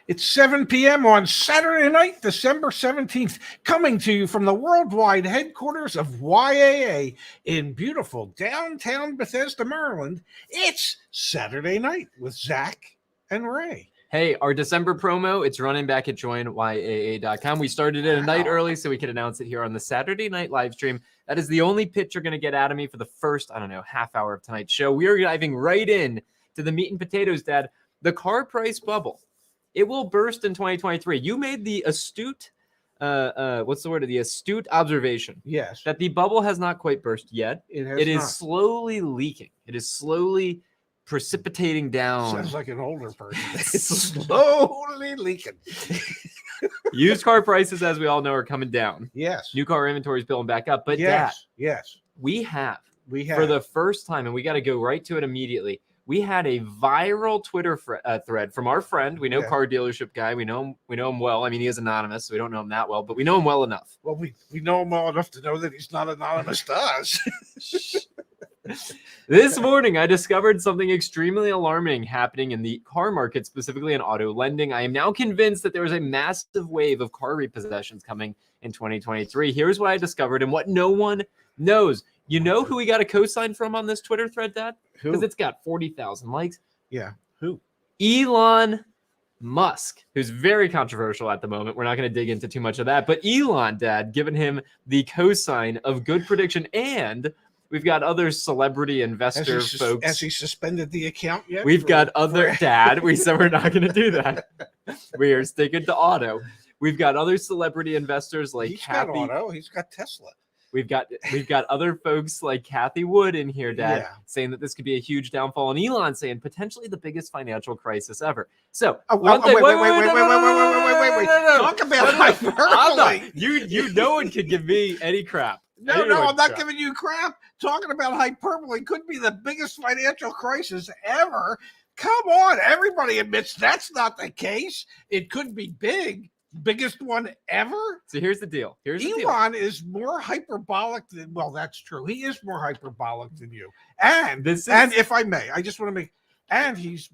It's 7 p.m. on Saturday night, December 17th, coming to you from the worldwide headquarters of YAA in beautiful downtown Bethesda, Maryland. It's Saturday night with Zach and Ray. Hey, our December promo, it's running back at joinyaa.com. We started it a night early so we could announce it here on the Saturday night live stream. That is the only pitch you're going to get out of me for the first, half hour of tonight's show. We are diving right in to the meat and potatoes, Dad. The car price bubble. It will burst in 2023. You made the astute, the astute observation. Yes. That the bubble has not quite burst yet. It is slowly leaking. It is slowly precipitating down. Sounds like an older person. It's slowly leaking. Used car prices, as we all know, are coming down. Yes. New car inventory is building back up. But yes, Dad, yes. We have for the first time, and we got to go right to it immediately. We had a viral Twitter thread from our friend. We know car dealership guy. We know him well. I mean, he is anonymous, so we don't know him that well, but we know him well enough. Well, we know him well enough to know that he's not anonymous to us. This morning, I discovered something extremely alarming happening in the car market, specifically in auto lending. I am now convinced that there is a massive wave of car repossessions coming in 2023. Here's what I discovered and what no one knows. You know who we got a cosign from on this Twitter thread, Dad? Because it's got 40,000 likes. Yeah. Who? Elon Musk, who's very controversial at the moment. We're not going to dig into too much of that. But Elon, Dad, giving him the cosign of good prediction. And we've got other celebrity investor folks. Has he suspended the account yet? We've got other, Dad, we said we're not going to do that. We are sticking to auto. We've got other celebrity investors like He's got auto. He's got Tesla. We've got other folks like Kathy Wood in here, Dad, saying that this could be a huge downfall, and Elon saying potentially the biggest financial crisis ever. So, wait. Talk about hyperbole. You no one could give me any crap. No, I'm not giving you crap. Talking about hyperbole could be the biggest financial crisis ever. Come on, everybody admits that's not the case. It could be big. Biggest one ever. So here's the deal. Elon is more hyperbolic than, well, that's true. He is more hyperbolic than you. And if I may, I just want to make, and he's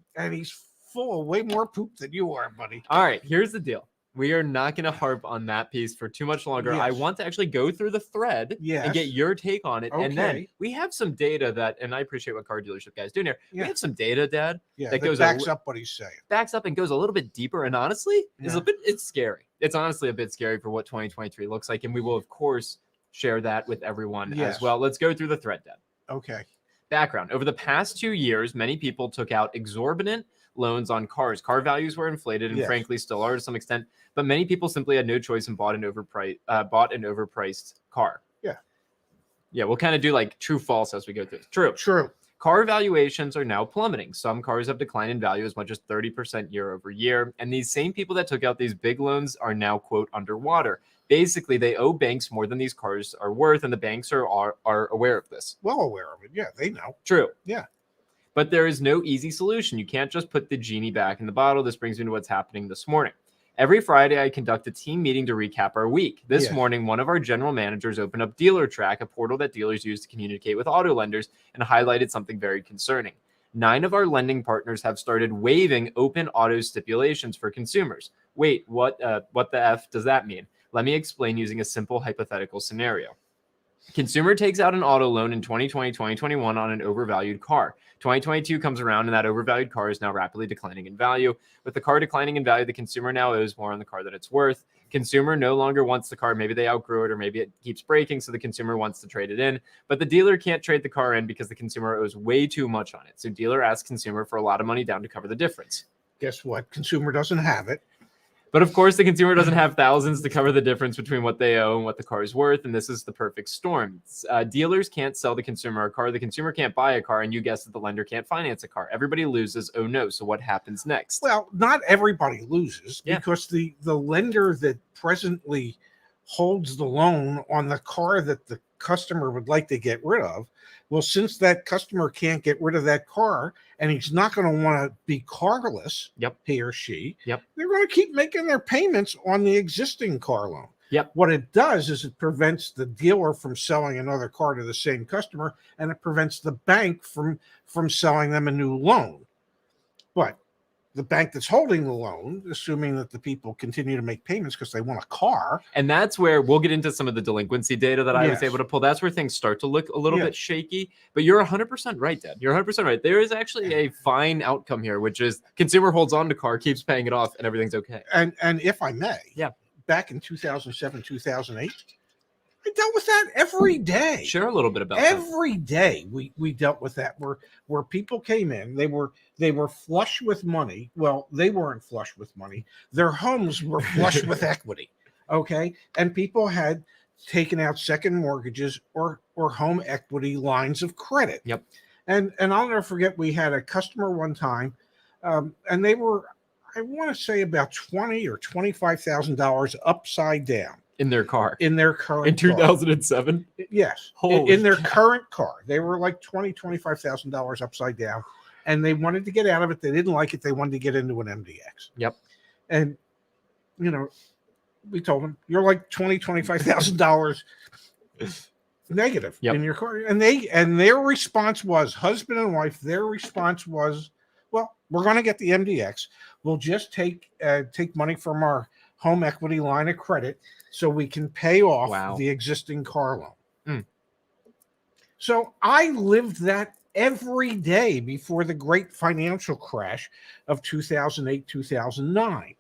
full of way more poop than you are, buddy. All right, here's the deal. We are not going to harp on that piece for too much longer. Yes. I want to actually go through the thread and get your take on it. Okay. And then we have some data that, and I appreciate what car dealership guys doing here. Yeah. We have some data, Dad, that goes backs up what he's saying. Backs up and goes a little bit deeper. And honestly, it's scary. It's honestly a bit scary for what 2023 looks like. And we will, of course, share that with everyone as well. Let's go through the thread, Dad. Okay. Background. Over the past 2 years, many people took out exorbitant loans on cars. Car values were inflated and frankly still are to some extent, but many people simply had no choice and bought an overpriced car. Yeah, we'll kind of do like true false as we go through. True. Car valuations are now plummeting. Some cars have declined in value as much as 30% year over year, and these same people that took out these big loans are now, quote, underwater. Basically, they owe banks more than these cars are worth, and the banks are aware of this. Well aware of it. Yeah, they know. True. Yeah. But there is no easy solution. You can't just put the genie back in the bottle. This brings me to what's happening this morning. Every Friday, I conduct a team meeting to recap our week. This morning, one of our general managers opened up DealerTrack, a portal that dealers use to communicate with auto lenders, and highlighted something very concerning. 9 of our lending partners have started waiving open auto stipulations for consumers. Wait, what the F does that mean? Let me explain using a simple hypothetical scenario. Consumer takes out an auto loan in 2020, 2021 on an overvalued car. 2022 comes around and that overvalued car is now rapidly declining in value. With the car declining in value, the consumer now owes more on the car than it's worth. Consumer no longer wants the car. Maybe they outgrew it or maybe it keeps breaking, so the consumer wants to trade it in. But the dealer can't trade the car in because the consumer owes way too much on it. So dealer asks consumer for a lot of money down to cover the difference. Guess what? Consumer doesn't have it. But of course, the consumer doesn't have thousands to cover the difference between what they owe and what the car is worth. And this is the perfect storm. Dealers can't sell the consumer a car. The consumer can't buy a car. And you guessed it, the lender can't finance a car. Everybody loses. Oh, no. So what happens next? Well, not everybody loses because the lender that presently holds the loan on the car that the customer would like to get rid of. Well, since that customer can't get rid of that car and he's not going to want to be carless, he or she, they're going to keep making their payments on the existing car loan. What it does is it prevents the dealer from selling another car to the same customer, and it prevents the bank from selling them a new loan. But the bank that's holding the loan, assuming that the people continue to make payments because they want a car. And that's where we'll get into some of the delinquency data that I was able to pull. That's where things start to look a little bit shaky. But you're 100% right, Dad. You're 100% right. There is actually a fine outcome here, which is consumer holds on to car, keeps paying it off, and everything's okay. And if I may, back in 2007, 2008, I dealt with that every day. Share a little bit about every day. We dealt with that where people came in, they were flush with money. Well, they weren't flush with money. Their homes were flush with equity. Okay. And people had taken out second mortgages or home equity lines of credit. Yep. And I'll never forget, we had a customer one time, and they were, I want to say, about $20,000 or $25,000 upside down. In their car. In their current in 2007? Yes. In their current car. They were like $25,000 upside down. And they wanted to get out of it. They didn't like it. They wanted to get into an MDX. Yep. And, we told them, you're like $25,000 negative in your car. And their response was, husband and wife, their response was, well, we're going to get the MDX. We'll just take money from our home equity line of credit so we can pay off the existing car loan. So I lived that every day before the great financial crash of 2008, 2009.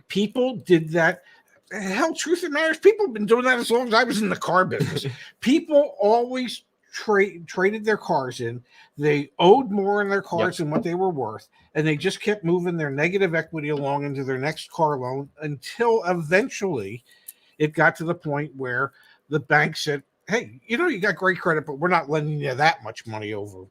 People did that. Hell, truth of matters, people have been doing that as long as I was in the car business. People always traded their cars in. They owed more in their cars than what they were worth, and they just kept moving their negative equity along into their next car loan until eventually it got to the point where the bank said, hey, you got great credit, but we're not lending you that much money over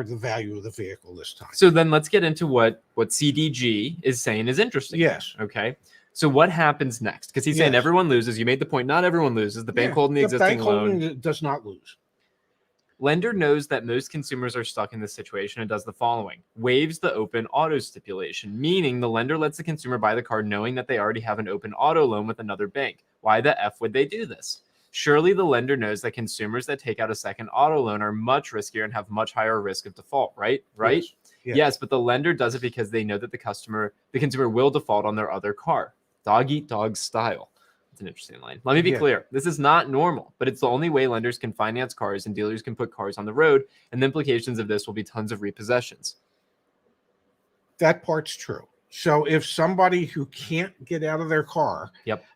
the value of the vehicle this time. So then let's get into what CDG is saying is interesting. Yes. Okay. So what happens next? Because he's saying everyone loses. You made the point, not everyone loses. The bank holding the existing loan does not lose. Lender knows that most consumers are stuck in this situation and does the following: waives the open auto stipulation, meaning the lender lets the consumer buy the car knowing that they already have an open auto loan with another bank. Why the F would they do this? Surely the lender knows that consumers that take out a second auto loan are much riskier and have much higher risk of default, right? Right? Yes, but the lender does it because they know that the consumer will default on their other car. Dog eat dog style. An interesting line. Let me be clear. This is not normal, but it's the only way lenders can finance cars and dealers can put cars on the road. And the implications of this will be tons of repossessions. That part's true. So if somebody who can't get out of their car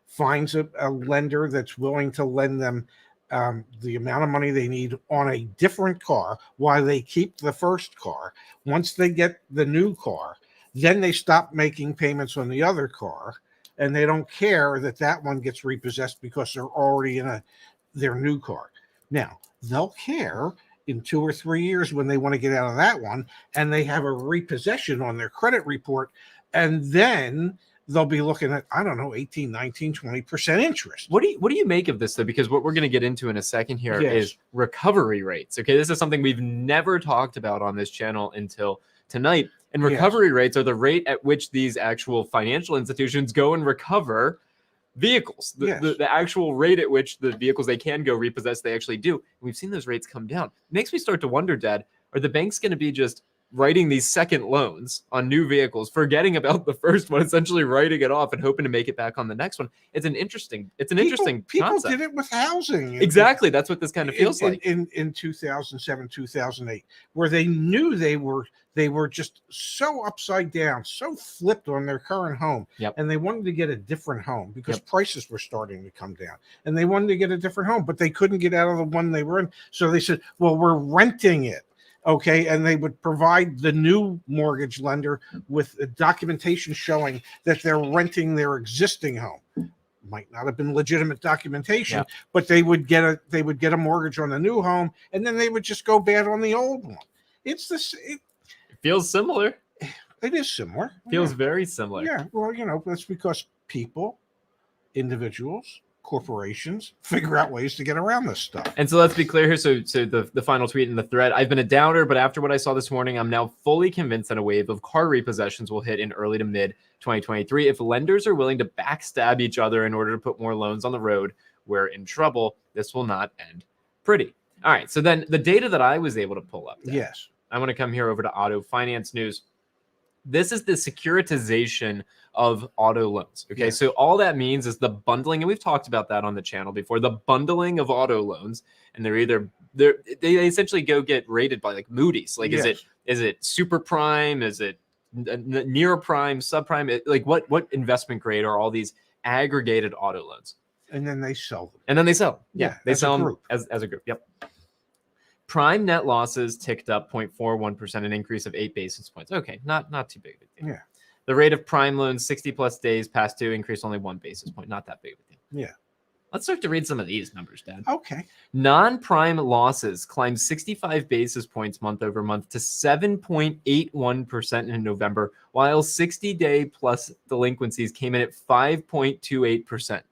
finds a lender that's willing to lend them the amount of money they need on a different car while they keep the first car, once they get the new car, then they stop making payments on the other car. And they don't care that one gets repossessed because they're already in their new car. Now, they'll care in 2 or 3 years when they want to get out of that one and they have a repossession on their credit report. And then they'll be looking at, 18, 19, 20% interest. What do you make of this, though? Because what we're going to get into in a second here is recovery rates. Okay, this is something we've never talked about on this channel until tonight. And recovery rates are the rate at which these actual financial institutions go and recover vehicles. The actual rate at which the vehicles they can go repossess, they actually do. And we've seen those rates come down. It makes me start to wonder, Dad, are the banks going to be just writing these second loans on new vehicles, forgetting about the first one, essentially writing it off and hoping to make it back on the next one? It's an interesting concept. People did it with housing. Exactly. That's what this kind of feels like. In 2007, 2008, where they knew they were just so upside down, so flipped on their current home. And they wanted to get a different home because prices were starting to come down. And they wanted to get a different home, but they couldn't get out of the one they were in. So they said, well, we're renting it. Okay, and they would provide the new mortgage lender with a documentation showing that they're renting their existing home. Might not have been legitimate documentation, but they would get a mortgage on the new home, and then they would just go bad on the old one. It's this. It feels similar. It is similar. Feels very similar. Yeah. Well, that's because people, individuals, corporations figure out ways to get around this stuff. And so let's be clear here. So the final tweet in the thread: I've been a doubter, but after what I saw this morning, I'm now fully convinced that a wave of car repossessions will hit in early to mid 2023. If lenders are willing to backstab each other in order to put more loans on the road, we're in trouble. This will not end pretty. All right. So then the data that I was able to pull up. Yes. I want to come here over to Auto Finance News. This is the securitization of auto loans. Okay. Yes. So all that means is the bundling, and we've talked about that on the channel before, the bundling of auto loans. And they essentially go get rated by like Moody's. Like, Yes. is it super prime? Is it near prime, subprime? Like what investment grade are all these aggregated auto loans? And then they sell them. Yeah, they sell them as a group. Yep. Prime net losses ticked up 0.41%, an increase of 8 basis points. Okay, not too big of a deal. Yeah. The rate of prime loans 60 plus days past due increased only 1 basis point. Not that big of a deal. Yeah. Let's start to read some of these numbers, Dad. Okay. Non-prime losses climbed 65 basis points month over month to 7.81% in November, while 60-day plus delinquencies came in at 5.28%.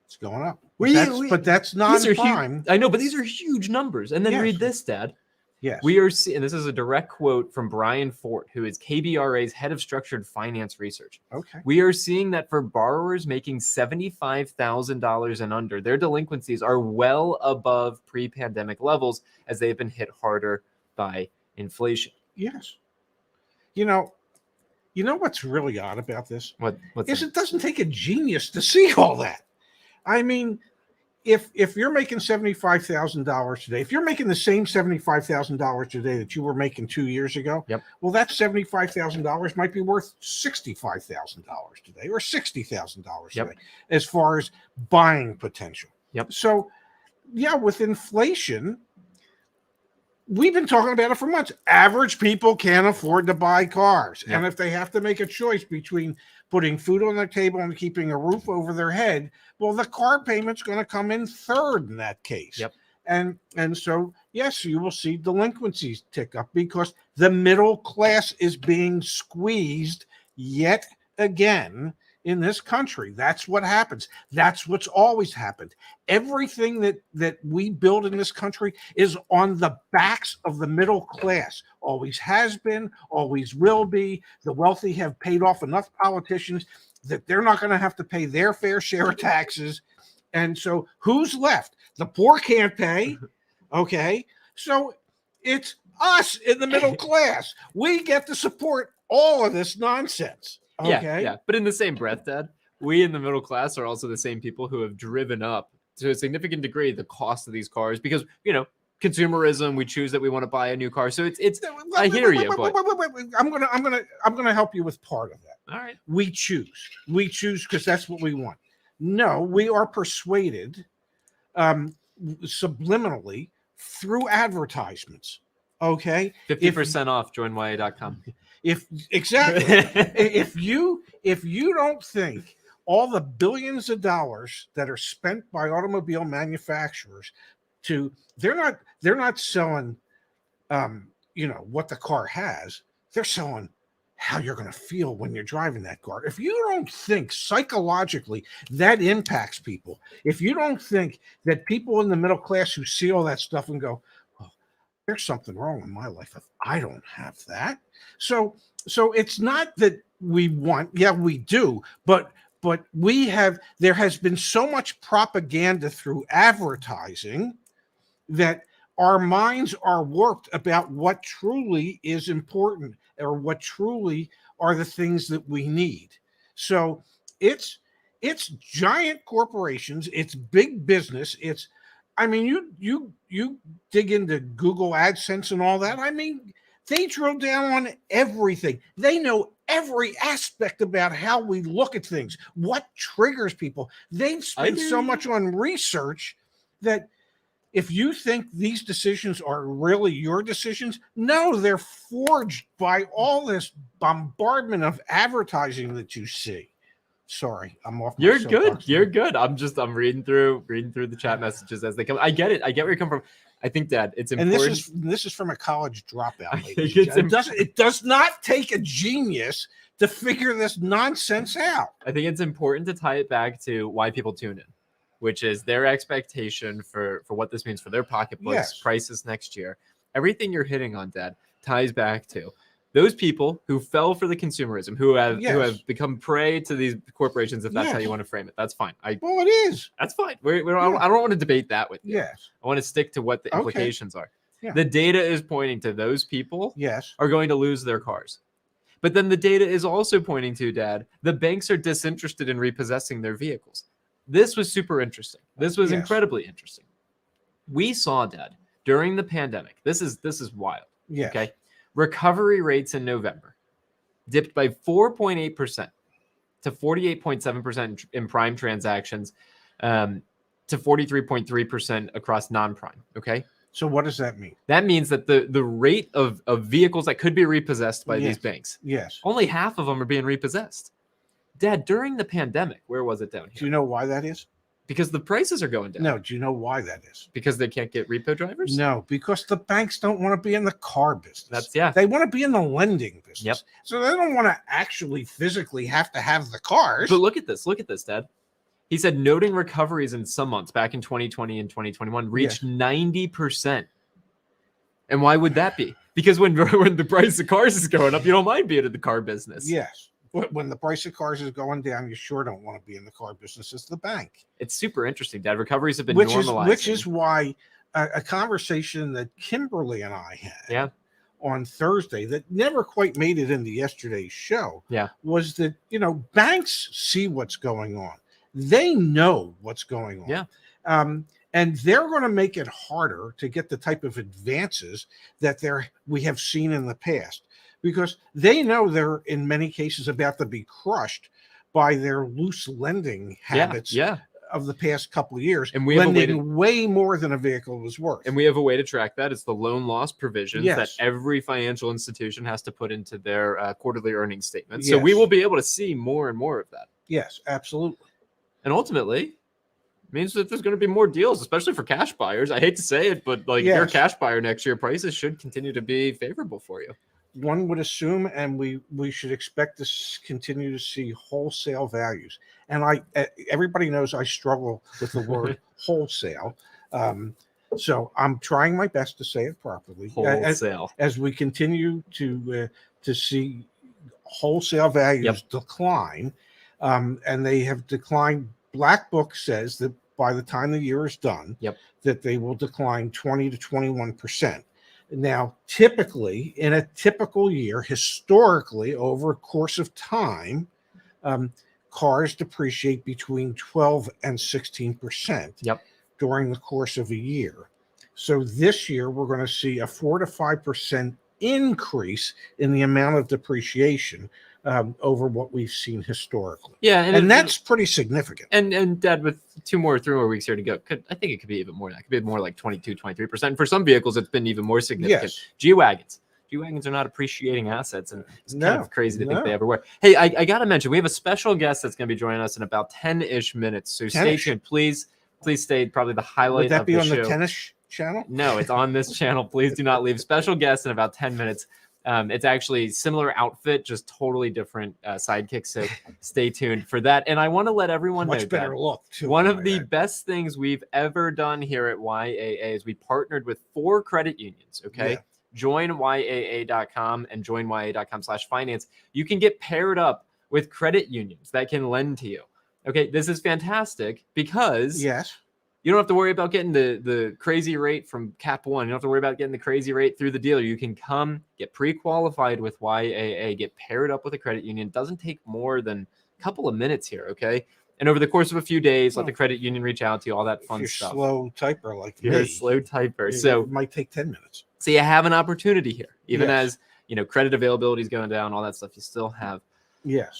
It's going up. But that's non-prime. I know, but these are huge numbers. And then Yes. read this, Dad. Yes. We are seeing, and this is a direct quote from Brian Fort, who is KBRA's head of structured finance research. Okay. We are seeing that for borrowers making $75,000 and under, their delinquencies are well above pre-pandemic levels as they have been hit harder by inflation. Yes. You know what's really odd about this? What's It doesn't take a genius to see all that. I mean, if you're making $75,000 today, if you're making the same $75,000 today that you were making 2 years ago, Yep. Well, that $75,000 might be worth $65,000 today or $60,000 Yep. today, as far as buying potential. Yep. So, yeah, with inflation, we've been talking about it for months. Average people can't afford to buy cars, Yep. and if they have to make a choice between putting food on their table and keeping a roof over their head, well, the car payment's going to come in third in that case. Yep. And so, yes, you will see delinquencies tick up because the middle class is being squeezed yet again in this country. That's what happens. That's what's always happened. Everything that we build in this country is on the backs of the middle class. Always has been, always will be. The wealthy have paid off enough politicians that they're not going to have to pay their fair share of taxes. And so who's left? The poor can't pay. Okay. So it's us in the middle class. We get to support all of this nonsense. Okay. Yeah. But in the same breath, Dad, we in the middle class are also the same people who have driven up to a significant degree the cost of these cars because, consumerism, we choose that we want to buy a new car. So it's I hear you, but I'm gonna help you with part of that. All right. We choose because that's what we want. No, we are persuaded subliminally through advertisements. Okay. 50% off, join YAA.com. If you don't think all the billions of dollars that are spent by automobile manufacturers they're not selling what the car has, they're selling how you're going to feel when you're driving that car. If you don't think psychologically that impacts people, if you don't think that people in the middle class who see all that stuff and go, oh, there's something wrong in my life if I don't have that. So it's not that we want, yeah, we do, but there has been so much propaganda through advertising that our minds are warped about what truly is important or what truly are the things that we need. So it's giant corporations, it's big business, you dig into Google AdSense and all that. They drill down on everything. They know every aspect about how we look at things, what triggers people. They've spent so much on research that if you think these decisions are really your decisions, no, they're forged by all this bombardment of advertising that you see. Sorry, I'm off. You're good. You're good. I'm reading through the chat messages as they come. I get it. I get where you're coming from. I think, Dad, it's important. And this is from a college dropout. It does not take a genius to figure this nonsense out. I think it's important to tie it back to why people tune in, which is their expectation for what this means for their pocketbooks, yes, prices next year. Everything you're hitting on, Dad, ties back to those people who fell for the consumerism, who have become prey to these corporations, if that's how you want to frame it. That's fine. Well, it is. That's fine. I don't want to debate that with you. Yes. I want to stick to what the implications are. Yeah. The data is pointing to those people yes are going to lose their cars. But then the data is also pointing to, Dad, the banks are disinterested in repossessing their vehicles. This was super interesting. This was incredibly interesting. We saw, Dad, during the pandemic. This is wild. Yes. Okay. Recovery rates in November dipped by 4.8% to 48.7% in prime transactions, to 43.3% across non-prime. Okay. So what does that mean? That means that the rate of vehicles that could be repossessed by these banks, only half of them are being repossessed. Dad, during the pandemic, where was it down here? Do you know why that is? Because the prices are going down. No. Do you know why that is? Because they can't get repo drivers? No, because the banks don't want to be in the car business. They want to be in the lending business. Yep. So they don't want to actually physically have to have the cars. But look at this, Dad. He said noting recoveries in some months back in 2020 and 2021 reached 90%. And why would that be? Because when the price of cars is going up, you don't mind being in the car business. Yes. When the price of cars is going down, you sure don't want to be in the car business as the bank. It's super interesting, Dad. Recoveries have been normalizing. Which is why a conversation that Kimberly and I had on Thursday that never quite made it into yesterday's show was that, banks see what's going on. They know what's going on. Yeah. And they're going to make it harder to get the type of advances that we have seen in the past, because they know they're in many cases about to be crushed by their loose lending habits of the past couple of years, and lending way more than a vehicle was worth. And we have a way to track that. It's the loan loss provisions that every financial institution has to put into their quarterly earnings statement. So we will be able to see more and more of that. Yes, absolutely. And ultimately, means that there's going to be more deals, especially for cash buyers. I hate to say it, but if you're a cash buyer next year, prices should continue to be favorable for you. One would assume, and we should expect to continue to see wholesale values. And everybody knows I struggle with the word wholesale. So I'm trying my best to say it properly. Wholesale. As we continue to see wholesale values decline, and they have declined. Black Book says that by the time the year is done, that they will decline 20 to 21%. Now, typically, in a typical year, historically, over a course of time, cars depreciate between 12 and 16% during the course of a year. So this year, we're going to see a 4 to 5% increase in the amount of depreciation over what we've seen historically. Yeah, and that's pretty significant. And Dad, with 3 more weeks here to go, I think it could be even more than that. It could be more like 22, 23%. For some vehicles, it's been even more significant. Yes. G-Wagons are not appreciating assets, and it's kind of crazy to think they ever were. Hey, I got to mention, we have a special guest that's going to be joining us in about 10-ish minutes. So stay tuned. Please stay. Probably the highlight of the show. Would that be on the tennis channel? No, it's on this channel. Please do not leave. Special guest in about 10 minutes. It's actually similar outfit, just totally different sidekick. So stay tuned for that. And I want to let everyone know, much better look too. One of the best things we've ever done here at YAA is we partnered with 4 credit unions. Okay. Join YAA.com and join YAA.com/finance. You can get paired up with credit unions that can lend to you. Okay. This is fantastic because you don't have to worry about getting the crazy rate from Cap One. You don't have to worry about getting the crazy rate through the dealer. You can come get pre-qualified with YAA, get paired up with a credit union. It doesn't take more than a couple of minutes here, okay? And over the course of a few days, let the credit union reach out to you, all that fun stuff. Slow typer like you're me. A slow typer. So it might take 10 minutes. So you have an opportunity here. Even as, credit availability is going down, all that stuff, you still have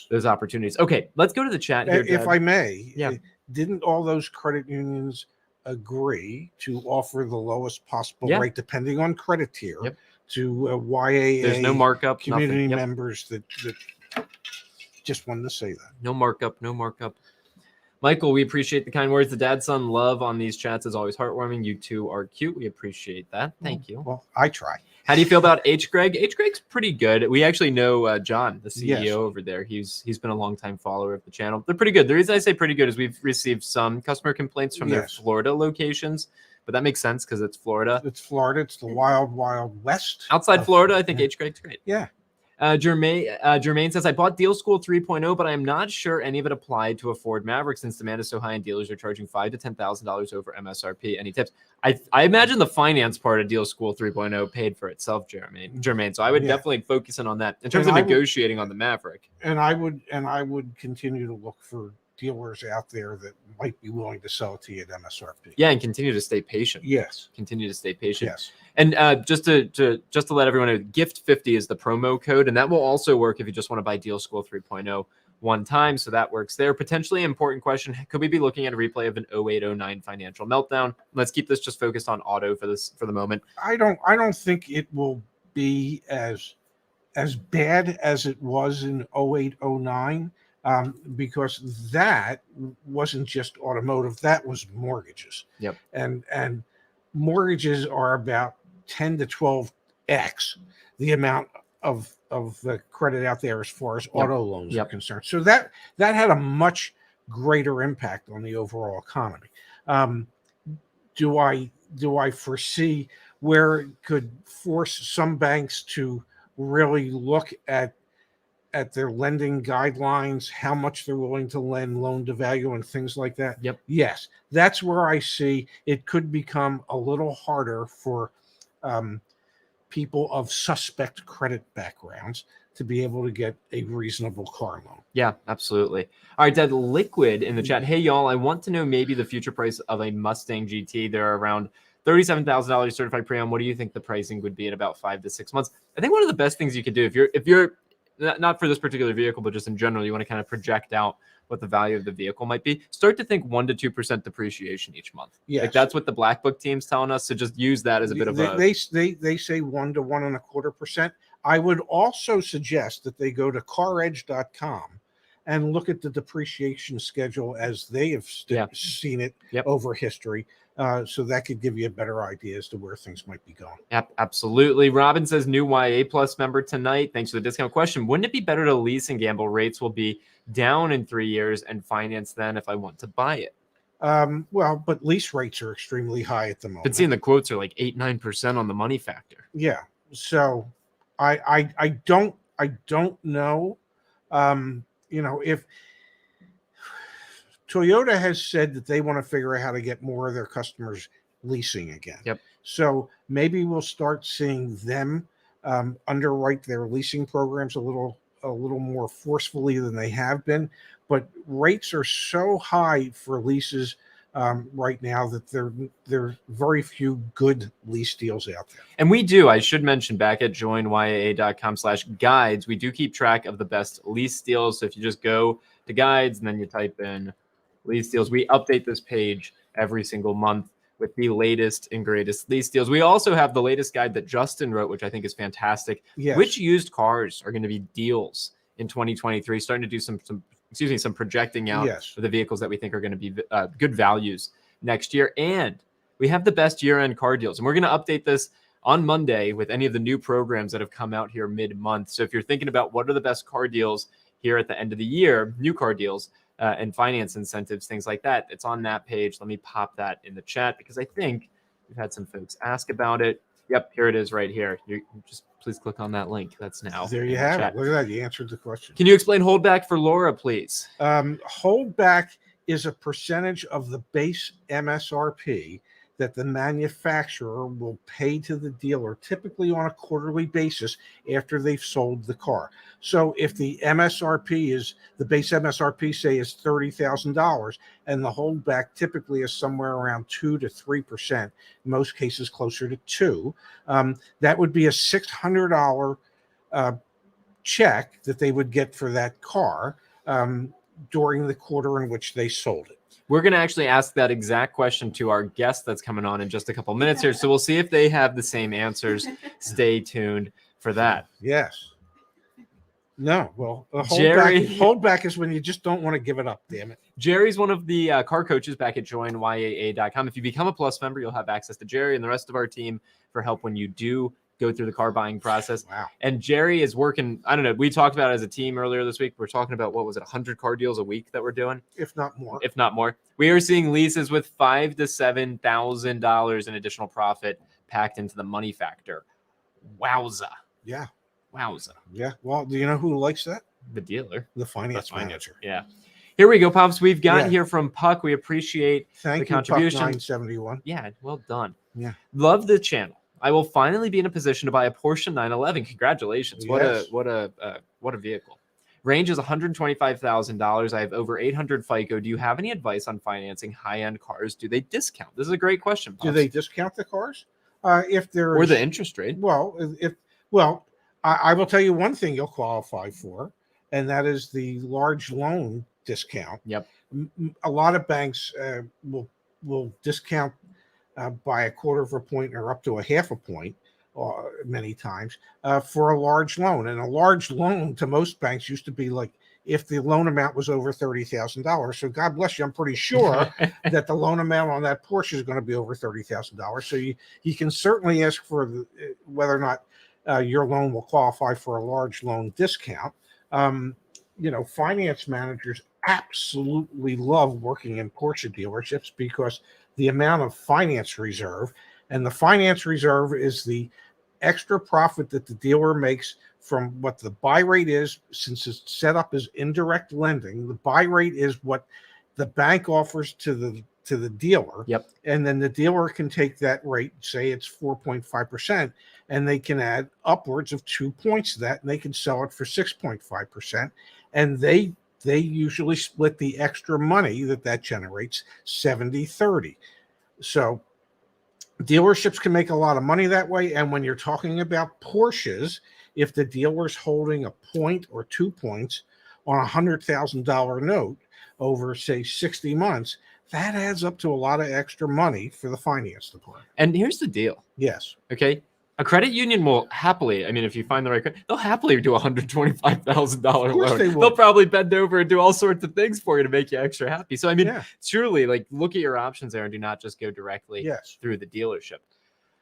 those opportunities. Okay, let's go to the chat here, Dad. If I may, didn't all those credit unions agree to offer the lowest possible rate, depending on credit tier, to YAA? There's no markup. Community members that just wanted to say that. No markup. Michael, we appreciate the kind words. The dad-son love on these chats is always heartwarming. You two are cute. We appreciate that. Thank you. Well, I try. How do you feel about H. Greg? H. Greg's pretty good. We actually know John, the CEO over there. He's been a longtime follower of the channel. They're pretty good. The reason I say pretty good is we've received some customer complaints from their Florida locations, but that makes sense because it's Florida. It's Florida. It's the wild, wild west. Outside Florida, I think H. Greg's great. Yeah. Jermaine says, I bought Deal School 3.0, but I'm not sure any of it applied to a Ford Maverick since demand is so high and dealers are charging $5,000 to $10,000 over MSRP. Any tips? I imagine the finance part of Deal School 3.0 paid for itself, Jermaine. So I would definitely focus in on that in terms of negotiating on the Maverick. And I would continue to look for dealers out there that might be willing to sell it to you at MSRP. Yeah, and continue to stay patient. Yes. Continue to stay patient. Yes. And just to let everyone know, Gift 50 is the promo code, and that will also work if you just want to buy Deal School 3.0 one time. So that works there. Potentially important question: could we be looking at a replay of an 08-09 financial meltdown? Let's keep this just focused on auto for the moment. I don't think it will be as bad as it was in 08-09. Because that wasn't just automotive, that was mortgages. Yep. And mortgages are about 10 to 12x the amount of the credit out there as far as auto loans are concerned. So that had a much greater impact on the overall economy. Do I foresee where it could force some banks to really look at their lending guidelines, how much they're willing to lend, loan to value, and things like that? Yep. Yes, that's where I see it could become a little harder for people of suspect credit backgrounds to be able to get a reasonable car loan. Yeah, absolutely. All right, Dad, Liquid in the chat. Hey, y'all, I want to know maybe the future price of a Mustang GT. They're around $37,000 certified pre-owned. What do you think the pricing would be in about 5 to 6 months? I think one of the best things you could do if you're not for this particular vehicle, but just in general, you want to kind of project out what the value of the vehicle might be. Start to think 1 to 2% depreciation each month. Yes. Like that's what the Black Book team's telling us. So just use that as a bit of they say 1 to 1.25%. I would also suggest that they go to caredge.com and look at the depreciation schedule as they have seen it over history. So that could give you a better idea as to where things might be going. Yep, absolutely. Robin says, new YA Plus member tonight. Thanks for the discount. Question: wouldn't it be better to lease and gamble? Rates will be down in 3 years and finance then if I want to buy it. Well, but lease rates are extremely high at the moment. But seeing the quotes are like 8-9% on the money factor. Yeah. So I don't know. If Toyota has said that they want to figure out how to get more of their customers leasing again. Yep. So maybe we'll start seeing them underwrite their leasing programs a little more forcefully than they have been. But rates are so high for leases right now that there are very few good lease deals out there. And I should mention, back at joinyaa.com/guides, we do keep track of the best lease deals. So if you just go to guides and then you type in lease deals, we update this page every single month with the latest and greatest lease deals. We also have the latest guide that Justin wrote, which I think is fantastic. Yes. Which used cars are going to be deals in 2023? Starting to do some projecting out for the vehicles that we think are going to be good values next year. And we have the best year-end car deals. And we're going to update this on Monday with any of the new programs that have come out here mid-month. So if you're thinking about what are the best car deals here at the end of the year, new car deals, and finance incentives, things like that, it's on that page. Let me pop that in the chat because I think we've had some folks ask about it. Yep, here it is right here. You just please click on that link. That's now. There you have it. Look at that. You answered the question. Can you explain holdback for Laura, please? Holdback is a percentage of the base MSRP that the manufacturer will pay to the dealer, typically on a quarterly basis after they've sold the car. So if the MSRP is, the base MSRP say is $30,000, and the holdback typically is somewhere around 2 to 3%, in most cases closer to 2%, that would be a $600 check that they would get for that car during the quarter in which they sold it. We're going to actually ask that exact question to our guest that's coming on in just a couple minutes here. So we'll see if they have the same answers. Stay tuned for that. Yes. No, well, holdback is when you just don't want to give it up, damn it. Jerry's one of the car coaches back at joinyaa.com. If you become a Plus member, you'll have access to Jerry and the rest of our team for help when you do go through the car buying process. Wow. And Jerry is working, I don't know, we talked about it as a team earlier this week. We're talking about, 100 car deals a week that we're doing? If not more. We are seeing leases with $5,000 to $7,000 in additional profit packed into the money factor. Wowza. Yeah. Wowza. Yeah. Well, do you know who likes that? The dealer. The finance That's manager. Yeah. Here we go, Pops. We've got Yeah. here from Puck. We appreciate Thank the you, contribution. Puck 971. Yeah, well done. Yeah. Love the channel. I will finally be in a position to buy a Porsche 911. Congratulations. Yes. What a vehicle. Range is $125,000. I have over 800 FICO. Do you have any advice on financing high-end cars? Do they discount? This is a great question, Pops. Do they discount the cars? If there Or is, the interest rate? Well, I will tell you one thing you'll qualify for, and that is the large loan discount. Yep. A lot of banks will discount by a quarter of a point or up to a half a point many times for a large loan. And a large loan to most banks used to be like if the loan amount was over $30,000. So God bless you, I'm pretty sure that the loan amount on that Porsche is going to be over $30,000. So you can certainly ask for whether or not your loan will qualify for a large loan discount. Finance managers absolutely love working in Porsche dealerships because the amount of finance reserve, and the finance reserve is the extra profit that the dealer makes from what the buy rate is. Since it's set up as indirect lending, the buy rate is what the bank offers to the dealer. Yep. And then the dealer can take that rate, say it's 4.5%, and they can add upwards of 2 points to that, and they can sell it for 6.5%. And they usually split the extra money that generates 70-30. So dealerships can make a lot of money that way. And when you're talking about Porsches, if the dealer's holding a point or 2 points on $100,000 note over, say, 60 months, that adds up to a lot of extra money for the finance department. And here's the deal. Yes. Okay. A credit union will happily, if you find the right credit, they'll happily do a $125,000 loan. They'll probably bend over and do all sorts of things for you to make you extra happy. So, truly, look at your options there and do not just go directly through the dealership.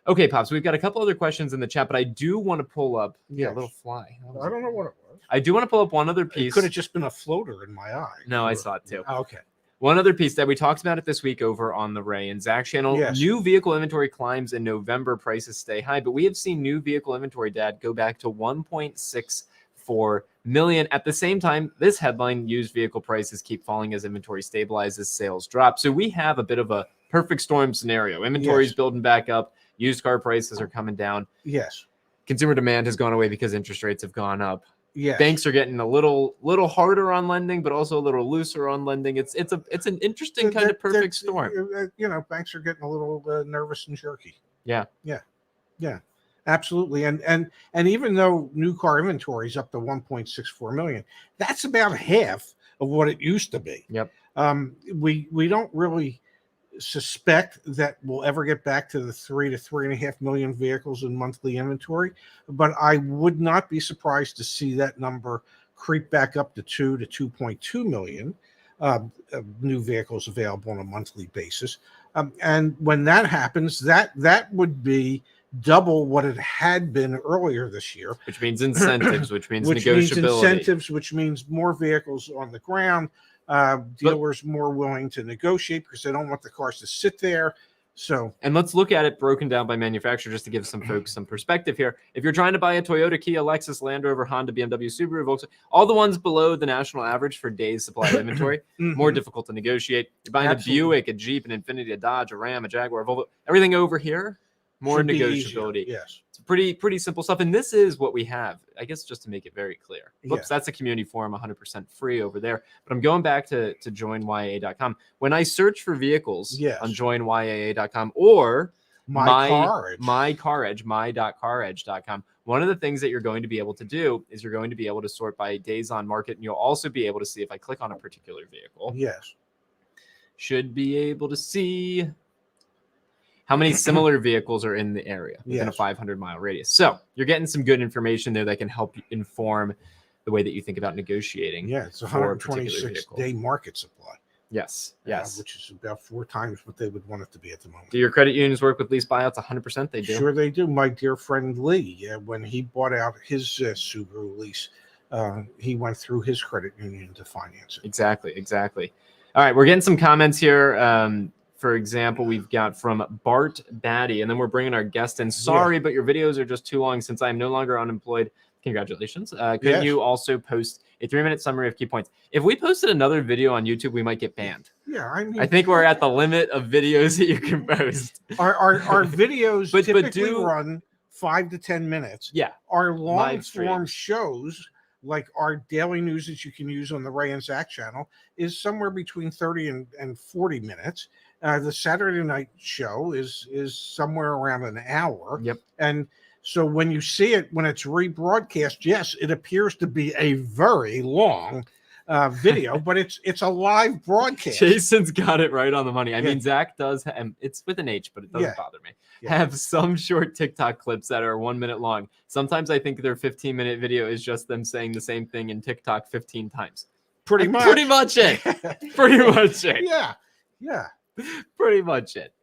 Okay, Pops, we've got a couple other questions in the chat, but I do want to pull up a little fly. I don't know what it was. I do want to pull up one other piece. It could have just been a floater in my eye. No, I saw it too. Okay. One other piece that we talked about it this week over on the Ray and Zach channel. Yes. New vehicle inventory climbs in November, prices stay high, but we have seen new vehicle inventory, Dad, go back to 1.64 million. At the same time, this headline, used vehicle prices keep falling as inventory stabilizes, sales drop. So we have a bit of a perfect storm scenario. Inventory's building back up, used car prices are coming down. Yes. Consumer demand has gone away because interest rates have gone up. Yes. Banks are getting a little harder on lending, but also a little looser on lending. It's an interesting kind of perfect storm. Banks are getting a little nervous and jerky. Yeah. Absolutely. And even though new car inventory is up to 1.64 million, that's about half of what it used to be. Yep. We don't really suspect that we'll ever get back to the 3 to 3.5 million vehicles in monthly inventory, but I would not be surprised to see that number creep back up to 2 to 2.2 million new vehicles available on a monthly basis. And when that happens, that would be double what it had been earlier this year. Which means incentives, which means which negotiability. Means incentives, which means more vehicles on the ground. Dealers more willing to negotiate because they don't want the cars to sit there. So, and let's look at it broken down by manufacturer just to give some folks some perspective here. If you're trying to buy a Toyota, Kia, Lexus, Land Rover, Honda, BMW, Subaru, Volkswagen, all the ones below the national average for days supply of inventory, more difficult to negotiate. You're buying a Buick, a Jeep, an Infiniti, a Dodge, a Ram, a Jaguar, a Volvo, everything over here, more negotiability. Yes. It's pretty simple stuff. And this is what we have, I guess, just to make it very clear. Whoops, that's a community forum, 100% free over there. But I'm going back to joinyaa.com. When I search for vehicles on joinyaa.com or my.caredge.com, one of the things that you're going to be able to do is you're going to be able to sort by days on market. And you'll also be able to see if I click on a particular vehicle. Yes. Should be able to see how many similar vehicles are in the area within a 500-mile radius. So you're getting some good information there that can help inform the way that you think about negotiating. Yeah, it's a 126-day market supply. Yes. Which is about 4 times what they would want it to be at the moment. Do your credit unions work with lease buyouts? 100% they do. Sure they do. My dear friend Lee, when he bought out his Subaru lease, he went through his credit union to finance it. Exactly. All right, we're getting some comments here. For example, we've got from Bart Batty, and then we're bringing our guest in. Sorry, but your videos are just too long since I'm no longer unemployed. Congratulations. Could Yes. you also post a 3-minute summary of key points? If we posted another video on YouTube, we might get banned. Yeah, I mean, I think we're at the limit of videos that you can post. our videos But typically run 5 to 10 minutes. Yeah. Our long Live form streams. shows, like our daily news that you can use on the Ray and Zach channel, is somewhere between 30 and 40 minutes. The Saturday night show is somewhere around an hour. Yep. And so when you see it, when it's rebroadcast, yes, it appears to be a very long video, but it's a live broadcast. Jason's got it right on the money. I mean, Zach does, and it's with an H, but it doesn't bother me. Have some short TikTok clips that are 1 minute long. Sometimes I think their 15-minute video is just them saying the same thing in TikTok 15 times. Pretty much it. Pretty much it. Yeah. Pretty much it.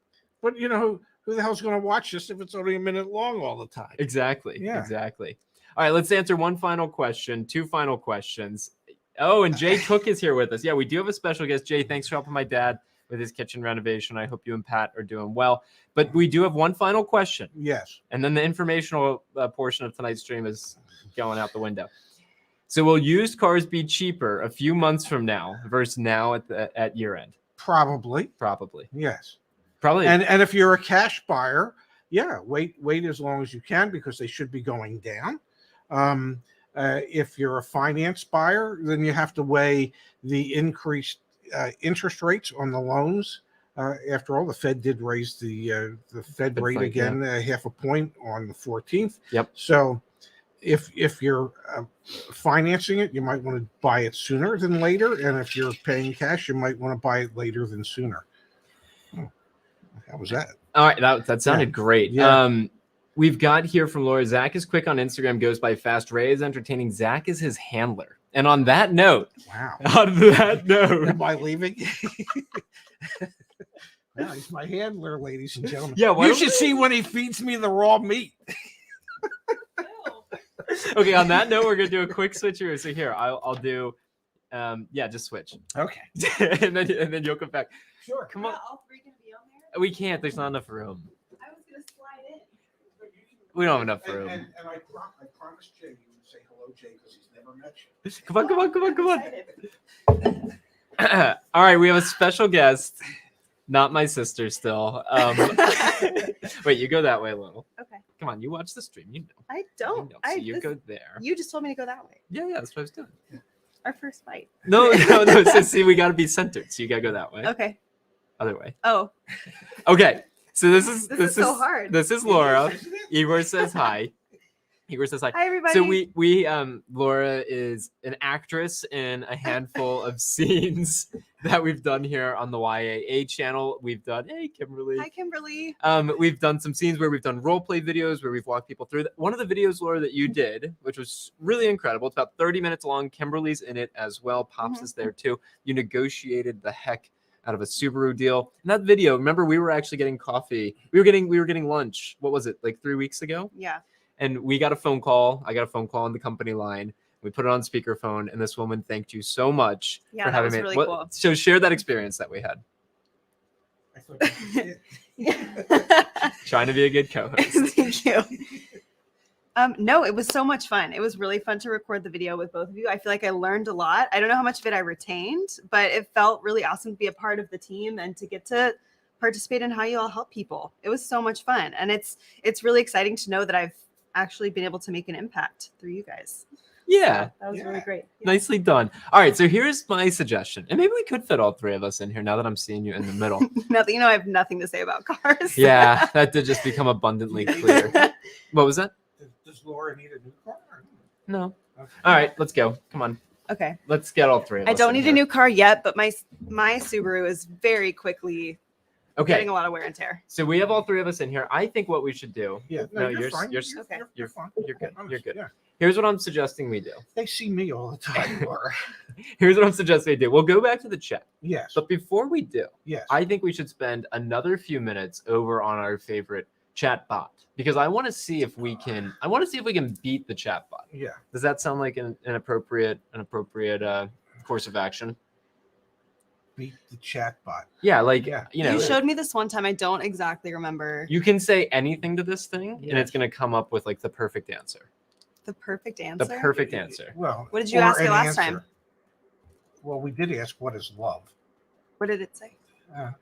But you know, who the hell's going to watch this if it's only a minute long all the time? Exactly. Yeah. Exactly. All right, let's answer one final question, 2 final questions. Oh, and Jay Cook is here with us. Yeah, we do have a special guest. Jay, thanks for helping my dad with his kitchen renovation. I hope you and Pat are doing well. But we do have one final question. Yes. And then the informational portion of tonight's stream is going out the window. So will used cars be cheaper a few months from now versus now at year end? Probably. Yes. Probably. And if you're a cash buyer, yeah, wait as long as you can because they should be going down. If you're a finance buyer, then you have to weigh the increased interest rates on the loans. After all, the Fed did raise the Fed rate again, half a point on the 14th. Yep. So if you're financing it, you might want to buy it sooner than later. And if you're paying cash, you might want to buy it later than sooner. How was that? All right. That sounded great. Yeah. We've got here from Laura, Zach is quick on Instagram, goes by fast. Ray is entertaining. Zach is his handler. And on that note, am I leaving? No, he's my handler, ladies and gentlemen. Yeah, you should see when he feeds me the raw meat. Okay, on that note, we're gonna do a quick switcheroo. So here, I'll do, just switch. Okay, and then you'll come back. Sure. Come on. All 3 gonna be on there? We can't. There's not enough room. I was gonna slide in. We don't have enough room. And I promised Jay you would say hello, Jay, because he's never met you. Come on. All right, we have a special guest. Not my sister still. Wait, you go that way a little. Okay. Come on, you watch the stream. You know. I don't. You know. So you go there. You just told me to go that way. Yeah, that's what I was doing. Our first fight. No. So see, we got to be centered. So you got to go that way. Okay. Other way. Oh. Okay. So this is so hard. This is Laura. Igor says hi. Hi, everybody. So we Laura is an actress in a handful of scenes that we've done here on the YAA channel. We've done, hey, Kimberly. Hi, Kimberly. We've done some scenes where we've done role play videos where we've walked people through. One of the videos, Laura, that you did, which was really incredible. It's about 30 minutes long. Kimberly's in it as well. Pops is there too. You negotiated the heck out of a Subaru deal. In that video, remember, we were actually getting coffee. We were getting lunch. What was it, like 3 weeks ago? Yeah. And we got a phone call. I got a phone call on the company line. We put it on speakerphone, and this woman thanked you so much for having me. Really cool. So share that experience that we had. I thought Trying to be a good co-host. Thank you. No, it was so much fun. It was really fun to record the video with both of you. I feel like I learned a lot. I don't know how much of it I retained, but it felt really awesome to be a part of the team and to get to participate in how you all help people. It was so much fun. And it's really exciting to know that I've actually been able to make an impact through you guys. Yeah. So that was really great. Yeah. Nicely done. All right. So here's my suggestion. And maybe we could fit all 3 of us in here now that I'm seeing you in the middle. Now that you know I have nothing to say about cars. Yeah, that did just become abundantly clear. What was that? Does Laura need a new car? No. Okay. All right. Let's go. Come on. Okay. Let's get all 3 of us. I don't in need here. a new car yet, but my Subaru is very quickly getting a lot of wear and tear. So we have all 3 of us in here. I think what we should do. Yeah. No, you're you're fine. you're okay. You're fine. You're good. You're good. Yeah. Here's what I'm suggesting we do. They see me all the time, Laura. Here's what I'm suggesting we do. We'll go back to the chat. Yes. But before we do, Yes. I think we should spend another few minutes over on our favorite Chatbot because I want to see if we can beat the Chatbot. Yeah. Does that sound like an appropriate course of action? Beat the Chatbot. Yeah, like Yeah. You showed me this one time. I don't exactly remember. you can say anything to this thing and Yes. it's going to come up with like the perfect answer. The perfect answer. The perfect answer. Well, What did you or ask it an last answer. time? Well, we did ask what is love. What did it say?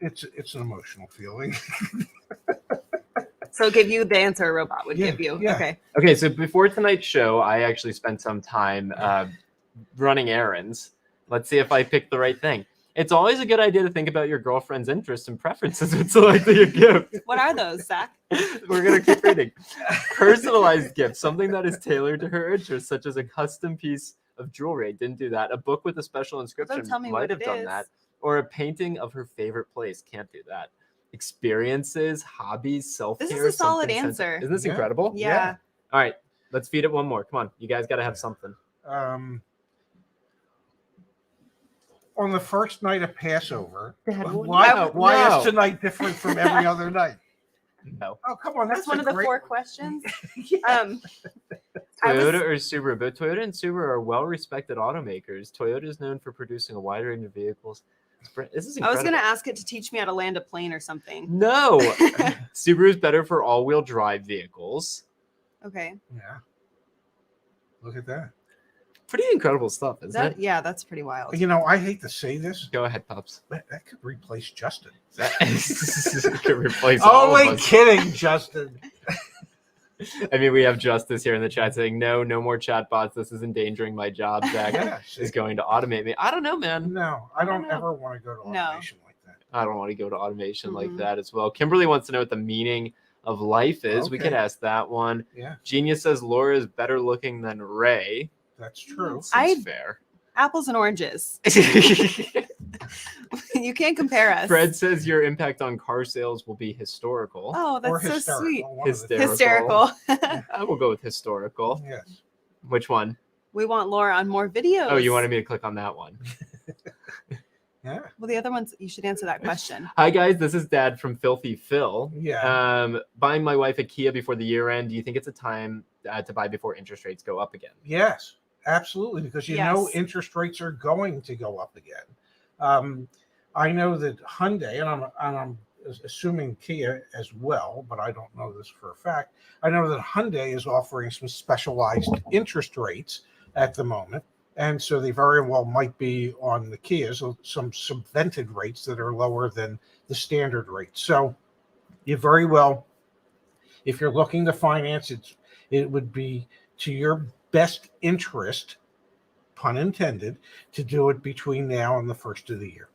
It's an emotional feeling. So give you the answer a robot would Yeah, give you. yeah. Okay. Okay, so before tonight's show, I actually spent some time running errands. Let's see if I picked the right thing. It's always a good idea to think about your girlfriend's interests and preferences when selecting a gift. What are those, Zach? We're going to keep reading. Personalized gift, something that is tailored to her interests, such as a custom piece of jewelry. I didn't do that. A book with a special inscription. tell me Might what have it done is. that. Or a painting of her favorite place. Can't do that. Experiences, hobbies, self-care. This is a solid something answer. Isn't this Yeah. incredible? Yeah. All right, let's feed it one more. Come on, you guys got to have something. On the first night of Passover, Dad, why no. is tonight different from every other night? No. Oh, come on, That's one of the great 4 one. questions. Yeah. I was- Toyota or Subaru? Both Toyota and Subaru are well-respected automakers. Toyota is known for producing a wide range of vehicles. This is I was incredible. going to ask it to teach me how to land a plane or something. No, Subaru is better for all-wheel drive vehicles. Okay. Yeah. Look at that. Pretty incredible stuff, isn't it? Yeah, that's pretty wild. You know, I hate to say this, Go ahead, Pops. but that could replace Justin. That could replace all of Only us. kidding, Justin. I mean, we have Justice here in the chat saying, no more chatbots. This is endangering my job. Zach Yeah, is see? going to automate me. I don't know, man. No, I don't know. ever want to go to No. automation like that. I don't want to go to automation like Mhm. that as well. Kimberly wants to know what the meaning of life is. We Okay. could ask that one. Yeah, Genius says Laura is better looking than Ray. that's true. Seems fair. Apples and oranges. You can't compare us. Fred says your impact on car sales will be historical. Oh, Or that's so hysterical. sweet. One of the Hysterical. Hysterical. I will go with historical. two. Yes. Which one? We want Laura on more videos. Oh, you wanted me to click on that one. Yeah. Well, the other ones, you should answer that question. Hi guys, this is Dad from Filthy Phil. Yeah. Buying my wife a Kia before the year end. Do you think it's a time to buy before interest rates go up again? Yes, absolutely, because you know Yes. interest rates are going to go up again. I know that Hyundai, and I'm assuming Kia as well, but I don't know this for a fact. I know that Hyundai is offering some specialized interest rates at the moment, and so they very well might be on the Kias some subvented rates that are lower than the standard rate. So you very well, if you're looking to finance it would be to your best interest, pun intended, to do it between now and the first of the year.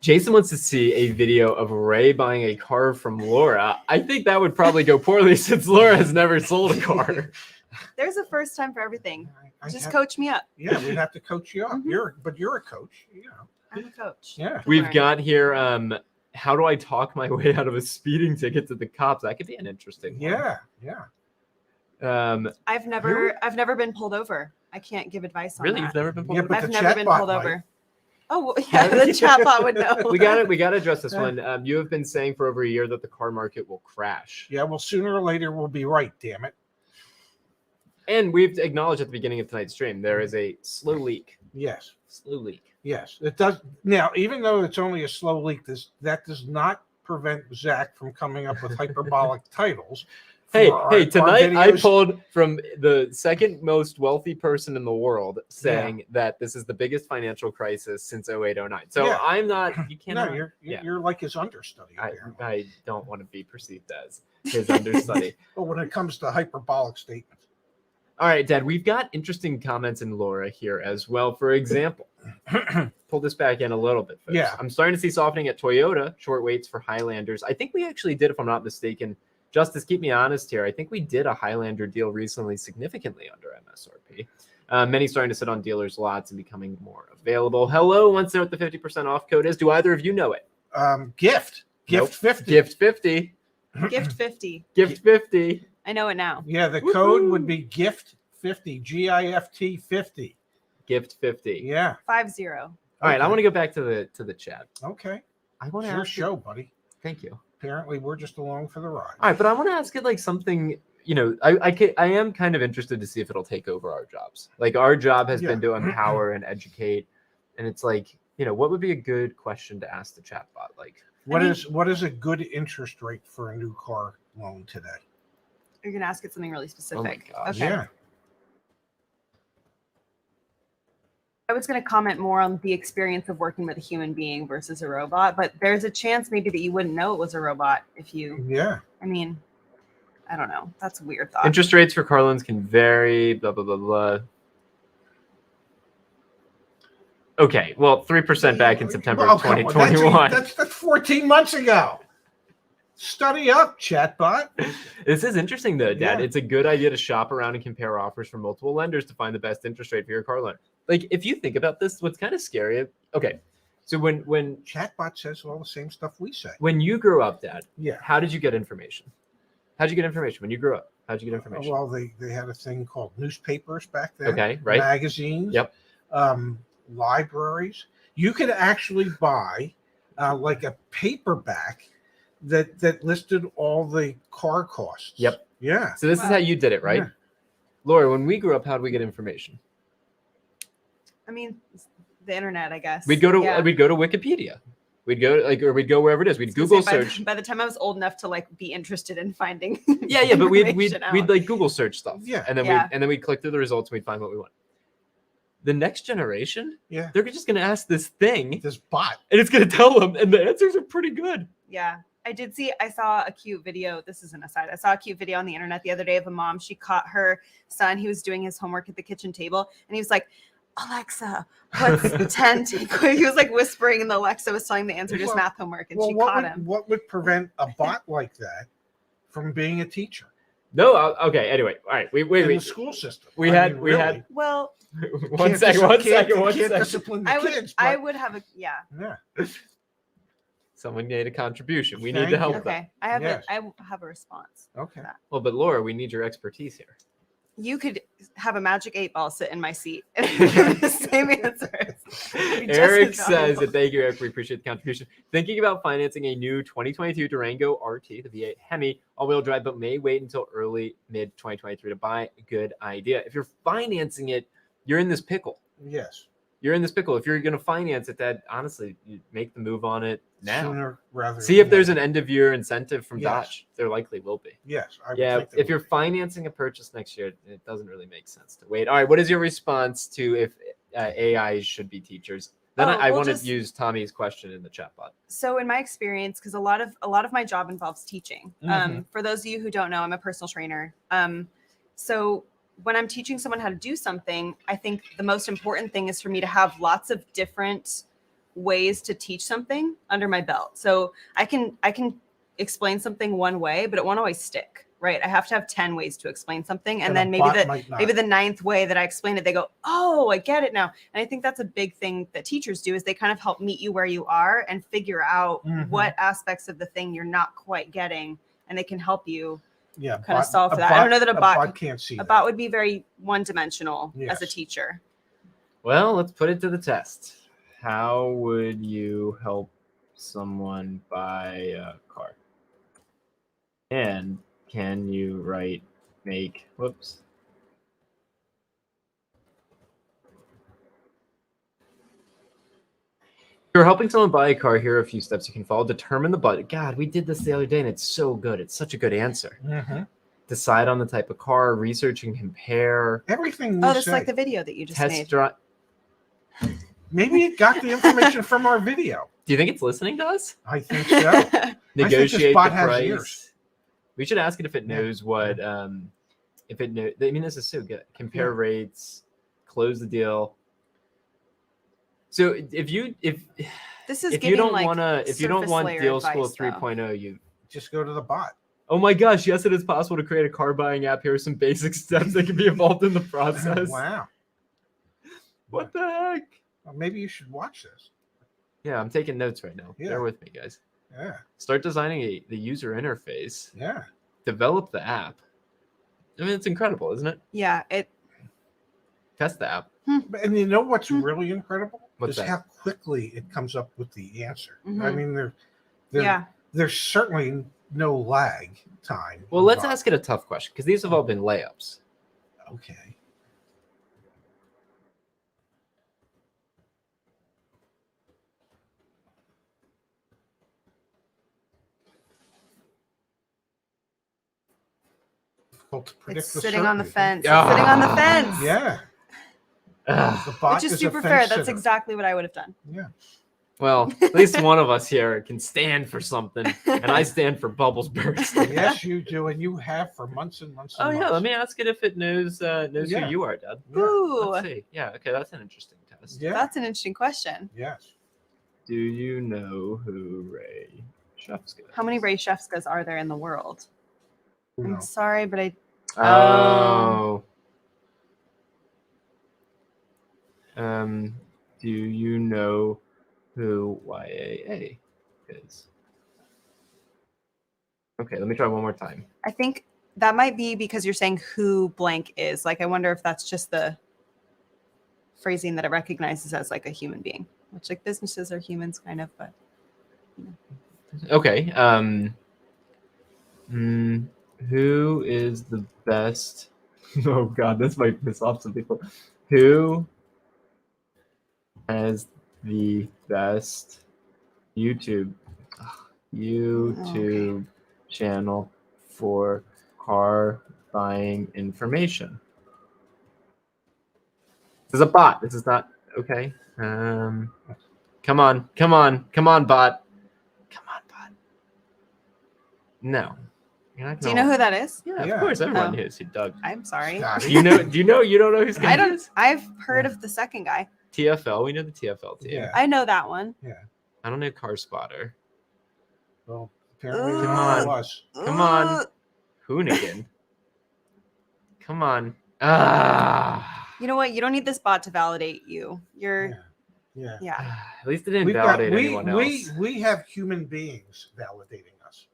Jason wants to see a video of Ray buying a car from Laura. I think that would probably go poorly since Laura has never sold a car. There's a first time for everything. I Just have- coach me up. Yeah, we'd have to coach you up. Mhm. You're a coach, you know. I'm a coach. Yeah. We've Learn. got here, how do I talk my way out of a speeding ticket to the cops? That could be an interesting one. Yeah. I've never been pulled over. I can't give advice on Really? that. You've never been pulled Yeah, over? but I've the never been chatbot pulled might. over. Oh, well, yeah, the chatbot would know. We got to address this one. You have been saying for over a year that the car market will crash. Yeah, well, sooner or later we'll be right, damn it. And we've acknowledged at the beginning of tonight's stream, there is a slow leak. Yes. Slow leak. Yes. It does. Now, even though it's only a slow leak, that does not prevent Zach from coming up with hyperbolic titles. Hey, for hey! our Tonight I videos. pulled from the second most wealthy person in the world saying that this is the biggest financial crisis since 0809. So Yeah. I'm not. You No, cannot. you're like his understudy. I apparently. don't want to be perceived as his understudy. But when it comes to hyperbolic statements, All right, Dad. We've got interesting comments in Laura here as well. For example, pull this back in a little bit, folks. Yeah. I'm starting to see softening at Toyota. Short waits for Highlanders. I think we actually did, if I'm not mistaken. Justice, keep me honest here. I think we did a Highlander deal recently, significantly under MSRP. Many starting to sit on dealers' lots and becoming more available. Hello, wants to know what the 50% off code is. Do either of you know it? gift Nope. 50. Gift 50. Gift 50. Gift 50. I know it now. Yeah, the code Woohoo. would be gift 50, GIFT 50. Gift 50. Yeah. 50. All right, I want to go back to the chat. Okay. I want It's to your ask you- show, buddy. Thank you. Apparently, we're just along for the ride. All right, but I want to ask it like something, you know, I am kind of interested to see if it'll take over our jobs. Like our job has been to empower and educate. And it's like, you know, what would be a good question to ask the chatbot? Like, What is a good interest rate for a new car loan today? You're gonna ask it something really specific. gosh. Okay. Yeah. I was going to comment more on the experience of working with a human being versus a robot, but there's a chance maybe that you wouldn't know it was a robot if you. Yeah. I mean, I don't know. That's a weird thought. Interest rates for car loans can vary. Blah blah blah blah. Okay, well, 3% back in September of come on, 2021. That's 14 months ago. Study up, Chatbot. This is interesting, though, Dad. Yeah. It's a good idea to shop around and compare offers from multiple lenders to find the best interest rate for your car loan. Like, if you think about this, what's kind of scary. Okay, so when Chatbot says all the same stuff we say. when you grew up, Dad, Yeah. how did you get information? How did you get information when you grew up? How did you get information? Well, they had a thing called newspapers back then. Okay, right. Magazines. Yep. Libraries. You could actually buy like a paperback that listed all the car costs. Yep. Yeah. So this is how you did it, right? Yeah. Laura, when we grew up, how did we get information? I mean, the internet, I guess. We'd go to Yeah. Wikipedia. We'd go wherever it is. We'd I was gonna Google say, search. By the time I was old enough to like be interested in finding. Yeah, but we'd information out. like Google search stuff. Yeah. And then Yeah. we'd click through the results and we'd find what we want. The next generation, Yeah. they're just gonna ask this thing This bot. and it's gonna tell them, and the answers are pretty good. Yeah. I saw a cute video. This is an aside. I saw a cute video on the internet the other day of a mom. She caught her son. He was doing his homework at the kitchen table and he was like, Alexa, what's 10? He was like whispering and the Alexa was telling the answer to his Well- math homework and Well, she caught would, him. what would prevent a bot like that from being a teacher No, okay. Anyway, all right. in the Wait. school system? We I had- mean, we really. had- Well, One Can't second. can't discipline the I would kids. I but- would have a Yeah. Someone made a contribution. We need Thank to you. help them. okay. I have Yes. I have a response. Okay. Well, but Laura, we need your expertise here. You could have a magic 8 ball sit in my seat and give the same answers. It'd be just Eric as says valuable. that thank you, Eric. We appreciate the contribution. Thinking about financing a new 2022 Durango RT, the V8 Hemi, all-wheel drive, but may wait until early mid 2023 to buy. Good idea. If you're financing it, you're in this pickle. Yes. You're in this pickle. If you're going to finance it, that honestly, you make the move on it now. Sooner rather. See if than there's later. an end of year incentive from Yes. Dodge. There likely will be. Yes. I would Yeah, think there if you're would be. financing a purchase next year, it doesn't really make sense to wait. All right, what is your response to if AI should be teachers? Then Oh, I we'll want to just- use Tommy's question in the chat bot. So in my experience, because a lot of my job involves teaching. Mhm. For those of you who don't know, I'm a personal trainer. So when I'm teaching someone how to do something, I think the most important thing is for me to have lots of different ways to teach something under my belt. So I can explain something one way, but it won't always stick, right? I have to have 10 ways to explain something, and a then bot might not. maybe the 9th way that I explain it, they go, oh, I get it now. And I think that's a big thing that teachers do is they kind of help meet you where you are and figure out Mhm. what aspects of the thing you're not quite getting, and they can help you. Yeah. kind of bot- solve a that. I don't know that a bot can't see A that. bot would be very one-dimensional as a Yes. teacher. Well, let's put it to the test. How would you help someone buy a car? And can you whoops. If you're helping someone buy a car, here are a few steps you can follow. Determine the budget. God, we did this the other day and it's so good. It's such a good answer. Mhm. Decide on the type of car, research and compare. Everything we Oh, that's say. like the video that you just Test made. drive. Maybe it got the information from our video. Do you think it's listening to us? I think so. Negotiate bot the has price. ears. We should ask it if it Yeah. knows what if it knows. I mean, this is so good. Compare rates, close the deal. So if This is you giving don't like want surface layer Deal School advice, though. 3.0, you Just go to the bot. oh my gosh, yes, it is possible to create a car buying app. Here are some basic steps that can be involved in the process. Wow. What the heck? Well, maybe you should watch this. Yeah, I'm taking notes right now. Yeah. Bear with me, guys. Yeah. Start designing the user interface. Yeah. Develop the app. I mean, it's incredible, isn't it? Yeah, Test the app. And you know what's really incredible? What's is that? how quickly it comes up with the answer. I Mhm. mean, yeah. there's certainly no lag time. Well, let's involved. ask it a tough question because these have all been layups. Okay. Difficult to predict It's with sitting on the certainty. fence. It's sitting on the Ah. fence. Yeah. The bot Which is a super fence fair. That's sitter. exactly what I would have done. Yeah. Well, at least one of us here can stand for something, and I stand for bubbles burst. Yes, you do, and you have for months and months and Oh months. yeah, let me ask it if it knows who Yeah. you are, Dad. Yeah. Ooh, Let's see. Yeah, okay, that's an interesting test. Yeah. that's an interesting question. Yes. Do you know who Ray Shefska is? How many Ray Shefskas are there in the world? I'm No. sorry, but I Oh. Do you know who YAA is? Okay, let me try one more time. I think that might be because you're saying who blank is. Like, I wonder if that's just the phrasing that it recognizes as like a human being, which like businesses are humans kind of, but Okay. Who is the best? Oh God, this might piss off some people. Who has the best YouTube channel for car buying information? This is a bot. This is not okay. Come on, bot. Come on, bot. No. You're not do you gonna- know who that is? Yeah, Yeah. of course. Everyone Oh. knows who Doug. I'm sorry. Scotty. Do you know? You don't know who's I Scotty don't. is? I've heard of the second guy. TFL. We know the TFL team. Yeah. I know that one. I don't know Car Spotter. Well, apparently they Come don't know on. us. Come on. Ugh. Hoonigan. Come on. Ah. You know what? You don't need this bot to validate you. You're Yeah. Yeah. yeah. At least it didn't validate anyone else. We have human beings validating us.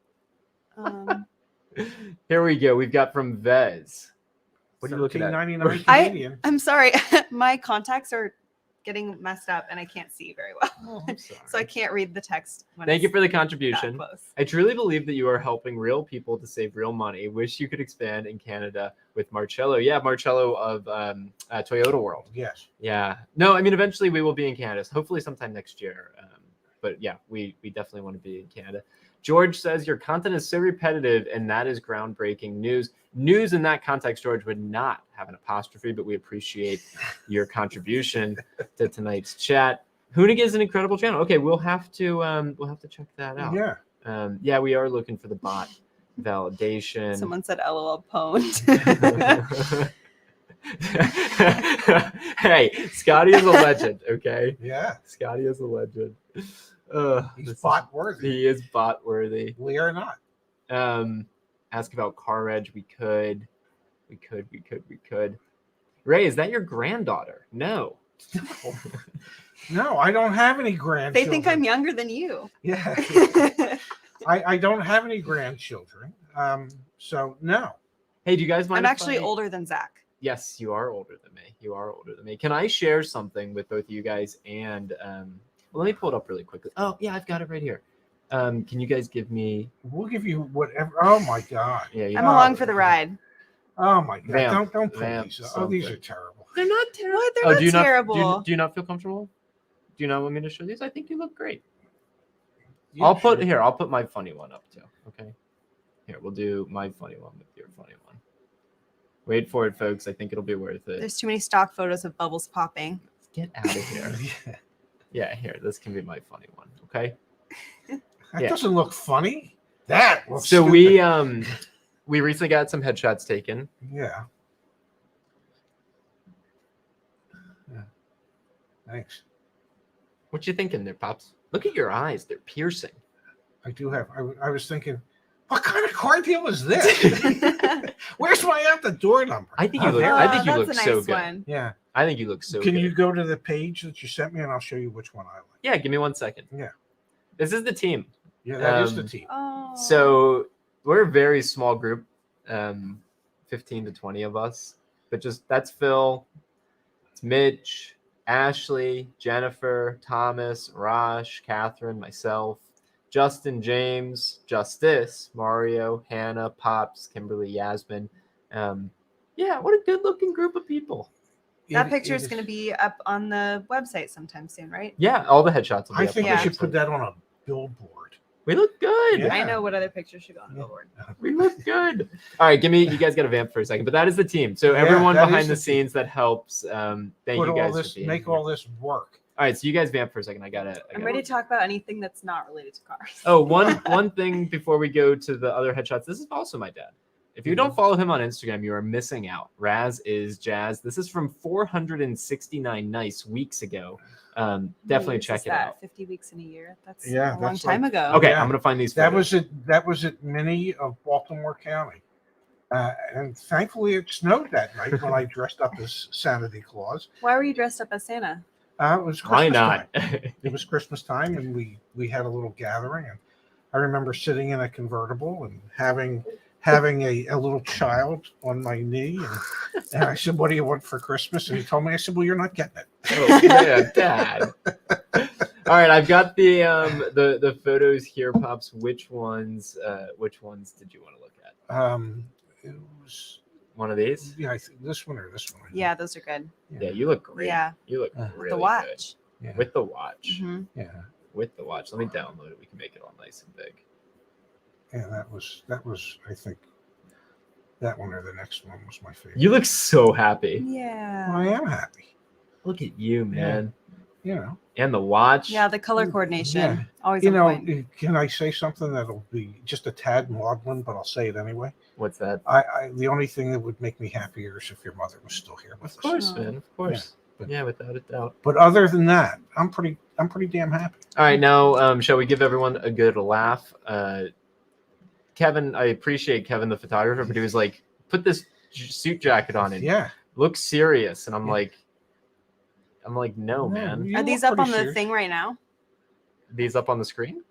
Here we go. We've got from Vez. What are you looking at? $13.99 I- Canadian. I'm sorry. My contacts are getting messed up and I can't see very well. Oh, I'm sorry. So I can't read the text. When Thank you it's for the that contribution. close. I truly believe that you are helping real people to save real money. Wish you could expand in Canada with Marcello. Yeah, Marcello of Toyota World. Yes. Yeah. No, I mean, eventually we will be in Canada. Hopefully sometime next year. But yeah, we definitely want to be in Canada. George says your content is so repetitive, and that is groundbreaking news. News in that context, George, would not have an apostrophe, but we appreciate your contribution to tonight's chat. Hoonigan is an incredible channel. Okay, we'll have to check that out. Yeah. Yeah, we are looking for the bot validation. Someone said LOL pwned. Hey, Scotty is a legend. Okay, Yeah. Scotty is a legend. He's bot worthy. He is bot worthy. We are not. Ask about car reg. We could. Ray, is that your granddaughter? No. No, I don't have any They grandchildren. think I'm younger than you. Yeah. I don't have any grandchildren. So no. Hey, do you guys mind? I'm if actually I- older than Zach. Yes, you are older than me. Can I share something with both of you guys? And well, let me pull it up really quickly. Oh, yeah, I've got it right here. Can you guys give me? We'll give you whatever. Oh my God. Yeah, I'm along for the ride. Oh my God. Vamp, Don't pull vamp these. Oh, these are something. terrible. They're not terrible. What? They're not terrible. Do you not feel comfortable? Do you not want me to show these? I think you look great. Yeah, I'll put sure. my funny one up too. Okay. Here, we'll do my funny one with your funny one. Wait for it, folks. I think it'll be worth it. There's too many stock photos of bubbles popping. Get out of here. Yeah, here. This can be my funny one. Okay. That Yeah. doesn't look funny. That looks So stupid. we recently got some headshots taken. Yeah. Thanks. What you thinking there, Pops? Look at your eyes. They're piercing. I do have. I was thinking, what kind of car deal is this? Where's my out the door number? I think you look. Okay. I think you that's look a nice so good. one. Yeah. I think you look so Can good. you go to the page that you sent me and I'll show you which one I like? Yeah, give me 1 second. Yeah. This is the team. Yeah, that is the Um, team. Oh. So we're a very small group, 15 to 20 of us. But just that's Phil, it's Mitch, Ashley, Jennifer, Thomas, Raj, Catherine, myself, Justin, James, Justice, Mario, Hannah, Pops, Kimberly, Yasmin. Yeah, what a good-looking group of people. That picture is going to be up on the website sometime soon, right? Yeah, all the headshots will be I up think on we the should website. put that on a billboard. We look good. Yeah. I know what other picture should go on the billboard. We look good. All right, you guys got to vamp for a second, but that is the team. So Yeah, everyone that behind is the the team. scenes that helps. Thank Put you guys all this, for being make here. all this work. All right, so you guys vamp for a second. I gotta. I'm ready to talk about anything that's not related to cars. Oh, one thing before we go to the other headshots. This is also my dad. If you don't follow him on Instagram, you are missing out. Raz is Jazz. This is from 469 nice weeks ago. Definitely check it out. 50 weeks in a year. That's Yeah, a long that's time like- ago. Okay, Yeah. I'm gonna find these. That photos. was at Mini of Baltimore County. And thankfully it snowed that night when I dressed up as Santa Claus. Why were you dressed up as Santa? It was Christmas Why not? time. It was Christmas time, and we had a little gathering. And I remember sitting in a convertible and having a little child on my knee, and I said, "What do you want for Christmas?" And he told me. I said, "Well, you're not getting it." Oh yeah, Dad. All right, I've got the photos here, Pops. Which ones did you want to look at? It was One of these? yeah, I think this one or this one. Yeah, those are good. Yeah, you look great. Yeah. You look The really The watch. Yeah. good. With the watch. Mhm. Yeah, With the watch. Let me download it. We can make it all nice and big. yeah. That was. I think that one or the next one was my favorite. You look so happy. Yeah. I am happy. Look at you, man. You know. And the watch. Yeah, the color coordination. Yeah. Always You on know, point. can I say something that'll be just a tad maudlin, but I'll say it anyway? What's that? I the only thing that would make me happier is if your mother was still here with Of us. course, Oh. man. Of course. but- Yeah, without a doubt. But other than that, I'm pretty damn happy. All right, now shall we give everyone a good laugh? Kevin, I appreciate Kevin, the photographer, but he was like, "Put this suit jacket on and Yeah. look serious," and I'm Yeah. like, "No, man. you Are these look up on pretty the serious. thing right now? These up on the screen?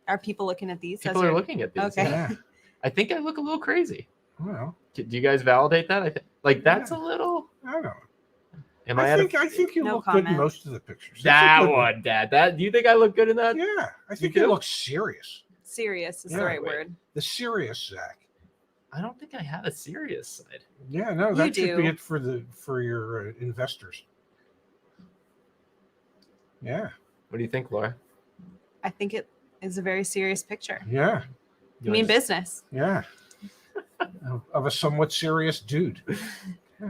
Are people looking at these? as People are you're- looking at these. Okay. Yeah. Yeah. I think I look a little crazy. Well, Do you guys validate that? I think that's Yeah. a little. I don't know. Am I I, think you No look good in comment. most of the pictures. That's a that good one, Dad? That do you think I look good in that? Yeah, I think do? you look serious. Serious is Yeah, the right wait. word. The serious Zach. I don't think I have a serious side. Yeah, no, You that should be do. it for your investors. Yeah, What do you think, Laura? I think it is a very serious picture. yeah, You mean business? yeah. Of a somewhat serious dude.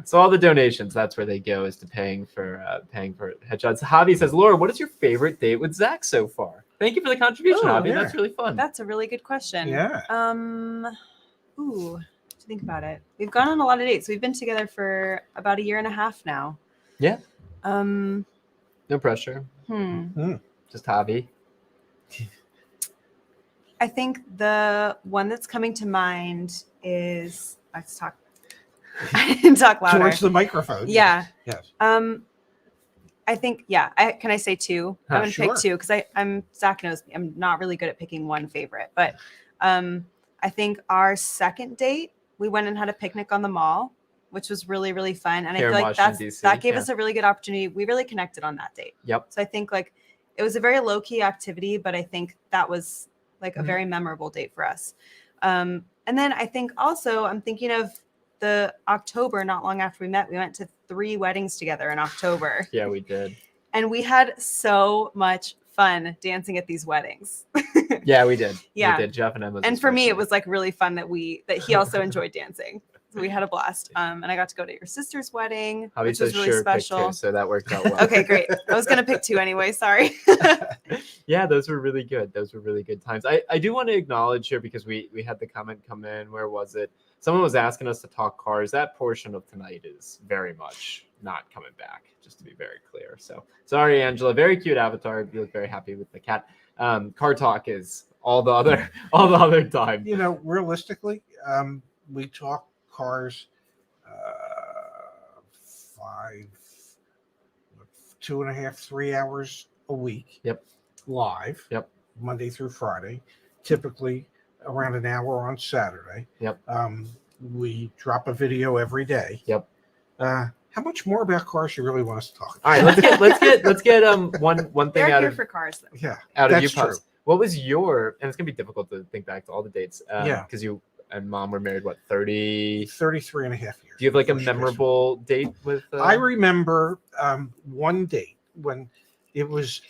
So all the donations, that's where they go, is to paying for headshots. Javi says, Laura, what is your favorite date with Zach so far? Thank you for the contribution, Oh, Javi. yeah. That's really fun. That's a really good question. Yeah. Ooh, to think about it. We've gone on a lot of dates. We've been together for about a year and a half now. Yeah. Um. No pressure. Just Javi. I think the one that's coming to mind is let's talk. I didn't talk louder. Towards the microphone. Yeah. Yes. I think can I say two? I'm gonna Sure. pick two because I'm Zach knows me. I'm not really good at picking one favorite, but I think our second date we went and had a picnic on the mall, which was really really fun, and Here I in feel like Washington, DC, that gave yeah. us a really good opportunity. We really connected on that date. Yep. So I think like it was a very low key activity, but I think that was like a Mhm. very memorable date for us. And then I think also I'm thinking of the October, not long after we met, we went to 3 weddings together in October. Yeah, we did. And we had so much fun dancing at these weddings. Yeah, we did. Yeah. We did. Jeff and Emma. And for me, it was like really fun that he also enjoyed dancing. So we had a blast. And I got to go to your sister's wedding, Javi which says was really sure, pick special. two, so that worked out well. Okay, great. I was gonna pick 2 anyway. Sorry. Yeah, those were really good. Those were really good times. I do want to acknowledge here because we had the comment come in. Where was it? Someone was asking us to talk cars. That portion of tonight is very much not coming back, just to be very clear. So sorry, Angela. Very cute avatar. You look very happy with the cat. Car talk is all the other time. You know, realistically, we talk cars 2.5, 3 hours a week. Yep. Live. Yep. Monday through Friday. Typically around an hour on Saturday. Yep. We drop a video every day. Yep. How much more about cars you really want us to talk? All right, let's get one thing They're out here of for cars, though. Yeah. out of you, that's true. Pops. What was your? And it's gonna be difficult to think back to all the dates. Yeah. Because you and Mom were married 30. 33 and a half years. Do you have like a before she passed away. memorable date with? I remember one date when it was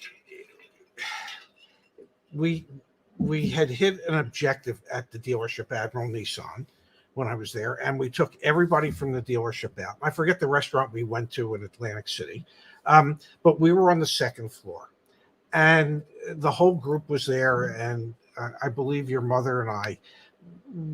we we had hit an objective at the dealership, Admiral Nissan, when I was there, and we took everybody from the dealership out. I forget the restaurant we went to in Atlantic City, but we were on the second floor, and the whole group was there, and I believe your mother and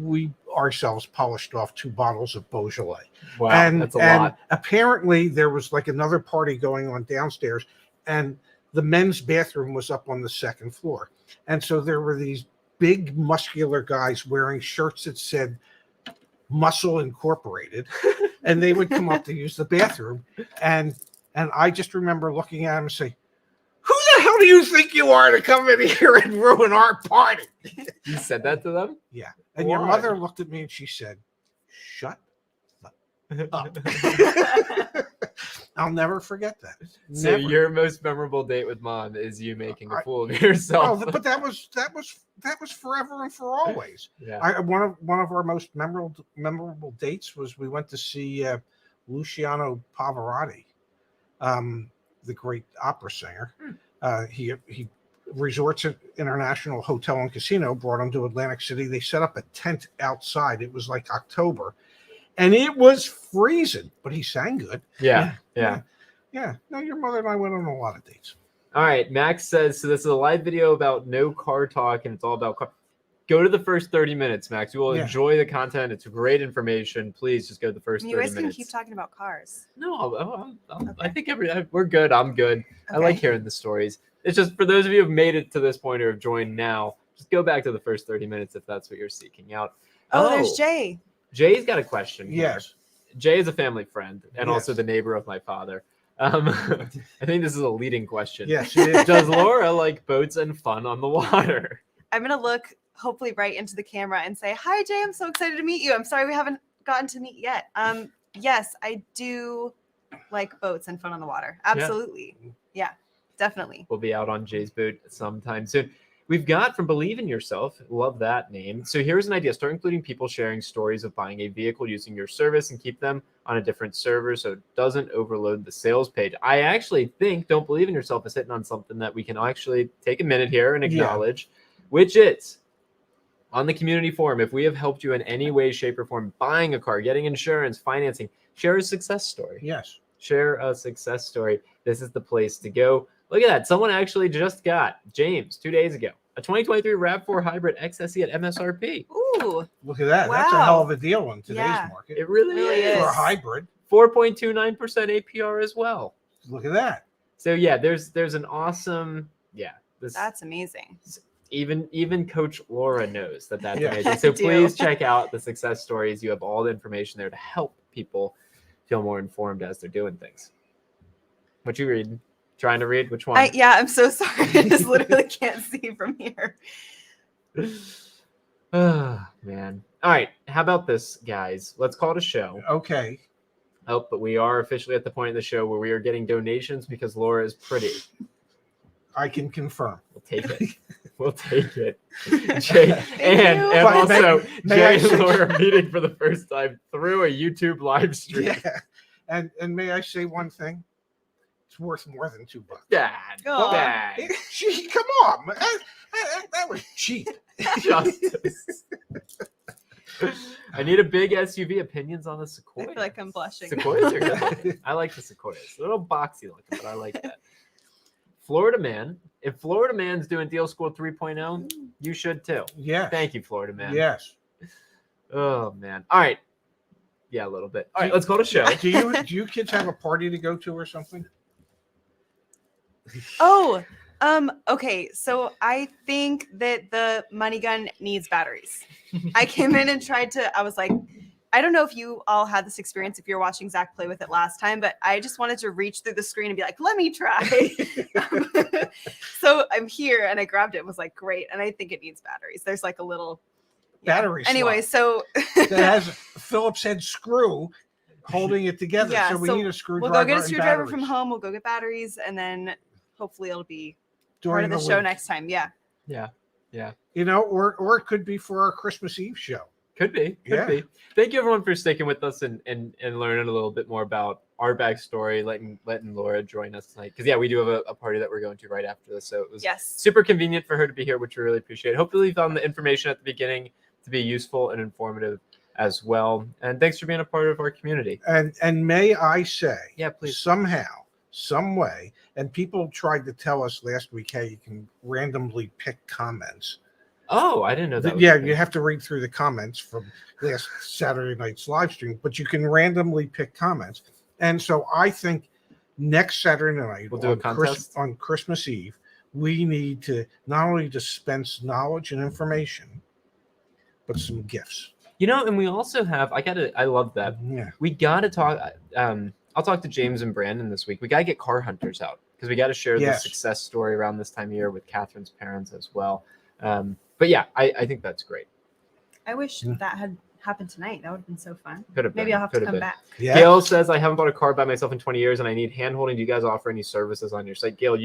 we ourselves polished off 2 bottles of Beaujolais. Wow, and, that's a and lot. apparently there was like another party going on downstairs, and the men's bathroom was up on the second floor. And so there were these big muscular guys wearing shirts that said Muscle Incorporated, and they would come up to use the bathroom. And I just remember looking at them and saying, "Who the hell do you think you are to come in here and ruin our party?" You said that to them? Yeah. And your Why? mother looked at me and she said, "Shut up." I'll never forget that. So Never. your most memorable date with mom is you making a fool of Well, yourself. but that was forever and for always. Yeah. One of our most memorable dates was we went to see Luciano Pavarotti, the great opera singer. He Resorts International Hotel and Casino brought him to Atlantic City. They set up a tent outside. It was like October, and it was freezing, but he sang good. Yeah. No, your mother and I went on a lot of dates. All right. Max says, so this is a live video about no car talk, and it's all about car. Go to the first 30 minutes, Max. You will enjoy the content. It's great information. Please just go to the first 30 minutes. You guys can keep talking about cars. No, Okay. I think we're good. I'm good. I Okay. like hearing the stories. It's just for those of you who've made it to this point or have joined now, just go back to the first 30 minutes if that's what you're seeking out. Oh, there's Jay. Jay's got a question. Here. Yes. Jay is a family friend and also Yes. the neighbor of my father. I think this is a leading question. Yes, it is. Does Laura like boats and fun on the water? I'm going to look hopefully right into the camera and say, "Hi, Jay. I'm so excited to meet you. I'm sorry we haven't gotten to meet yet." Yes, I do like boats and fun on the water. Absolutely. Yeah, definitely. We'll be out on Jay's boat sometime soon. We've got from Believe in Yourself. Love that name. So here's an idea. Start including people sharing stories of buying a vehicle using your service and keep them on a different server so it doesn't overload the sales page. I actually think Don't Believe in Yourself is hitting on something that we can actually take a minute here and acknowledge, which is on the community forum. If we have helped you in any way, shape, or form, buying a car, getting insurance, financing, share a success story. Yes. Share a success story. This is the place to go. Look at that. Someone actually just got, James, 2 days ago, a 2023 RAV4 Hybrid XSE at MSRP. Ooh, Look at that. That's a hell of a deal in today's market. It really is. For a hybrid. 4.29% APR as well. Look at that. So yeah, there's an awesome, that's amazing. Even Coach Laura knows that's Yeah. amazing. So I do. please check out the success stories. You have all the information there to help people feel more informed as they're doing things. What you reading? Trying to read? Which one? I'm so sorry. I just literally can't see from here. Oh, man. All right. How about this, guys? Let's call it a show. Okay. Oh, but we are officially at the point of the show where we are getting donations because Laura is pretty. I can confirm. We'll take it. We'll take it. Jay and you. But also may Jay I and say- Laura meeting for the first time through a YouTube live stream. Yeah. And may I say one thing? It's worth more than $2. Dad. Aw. Dad. Gee, come on. That was cheap. Justice. I need a big SUV. Opinions on the Sequoia. I feel like I'm blushing. Sequoias are good looking. I like the Sequoias. A little boxy looking, but I like that. Florida Man. If Florida Man's doing Deal School 3.0, you should too. Yeah. Thank you, Florida Man. Yes. Oh, man. All right. Yeah, a little bit. All right, let's go to show. Do you kids have a party to go to or something? Oh, okay. So I think that the money gun needs batteries. I came in and I was like, I don't know if you all had this experience if you're watching Zach play with it last time, but I just wanted to reach through the screen and be like, let me try. So I'm here and I grabbed it and was like, great. And I think it needs batteries. There's like a little Battery Anyway, so that has a Phillips head screw holding it together. Yeah, so we so need a we'll screwdriver. go get a and screwdriver from batteries home. We'll go get batteries and then hopefully it'll be part during of the show week. next time. Yeah. Yeah. You know, or it could be for our Christmas Eve show. Could be. Thank you everyone for sticking with us and learning a little bit more about our backstory, letting Laura join us tonight. Because yeah, we do have a party that we're going to right after this, so it was super convenient for her to be here, which we really appreciate. Hopefully, you found the information at the beginning to be useful and informative as well. And thanks for being a part of our community. And may I say, please. somehow, some way, and people tried to tell us last week how you can randomly pick comments. Oh, I didn't know that. Yeah, you have to read through the comments from last Saturday night's live stream, but you can randomly pick comments. And so I think next Saturday night, we'll do a contest on Christmas Eve, we need to not only dispense knowledge and information, but some gifts. And we also have, I love that. Yeah. We got to talk. I'll talk to James and Brandon this week. We got to get car hunters out because we got to share the success story around this time of year with Catherine's parents as well. But yeah, I think that's great. I wish that had happened tonight. That would have been so fun. Maybe I'll have to come back. Yeah. Gail says, I haven't bought a car by myself in 20 years and I need hand holding. Do you guys offer any services on your site? Gail,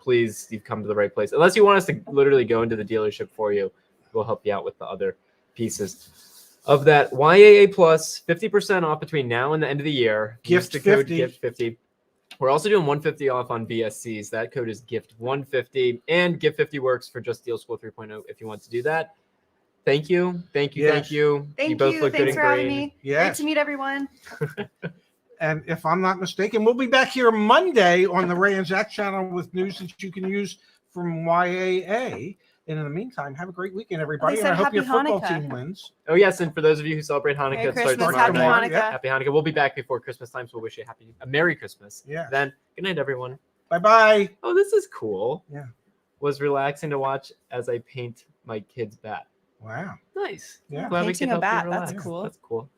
please, you've come to the right place. Unless you want us to literally go into the dealership for you, we'll help you out with the other pieces of that. YAA Plus, 50% off between now and the end of the year. Use the code GIFT50. We're also doing 150 off on VSCs. That code is GIFT150, and GIFT50 works for Just Deal School 3.0 if you want to do that. Thank you. You both look good and having green. me. Great to meet everyone. And if I'm not mistaken, we'll be back here Monday on the Ray and Zach channel with news that you can use from YAA. And in the meantime, have a great weekend, everybody. And I hope your football team wins. Oh, yes. And for those of you who celebrate Hanukkah, it starts tomorrow night. Happy Hanukkah. We'll be back before Christmas time, so we'll wish you a Merry Christmas. Yeah. Then, good night, everyone. Bye-bye. Oh, this is cool. Yeah. Was relaxing to watch as I paint my kid's bat. Wow. Nice. Yeah. Painting a bat. That's cool. That's cool.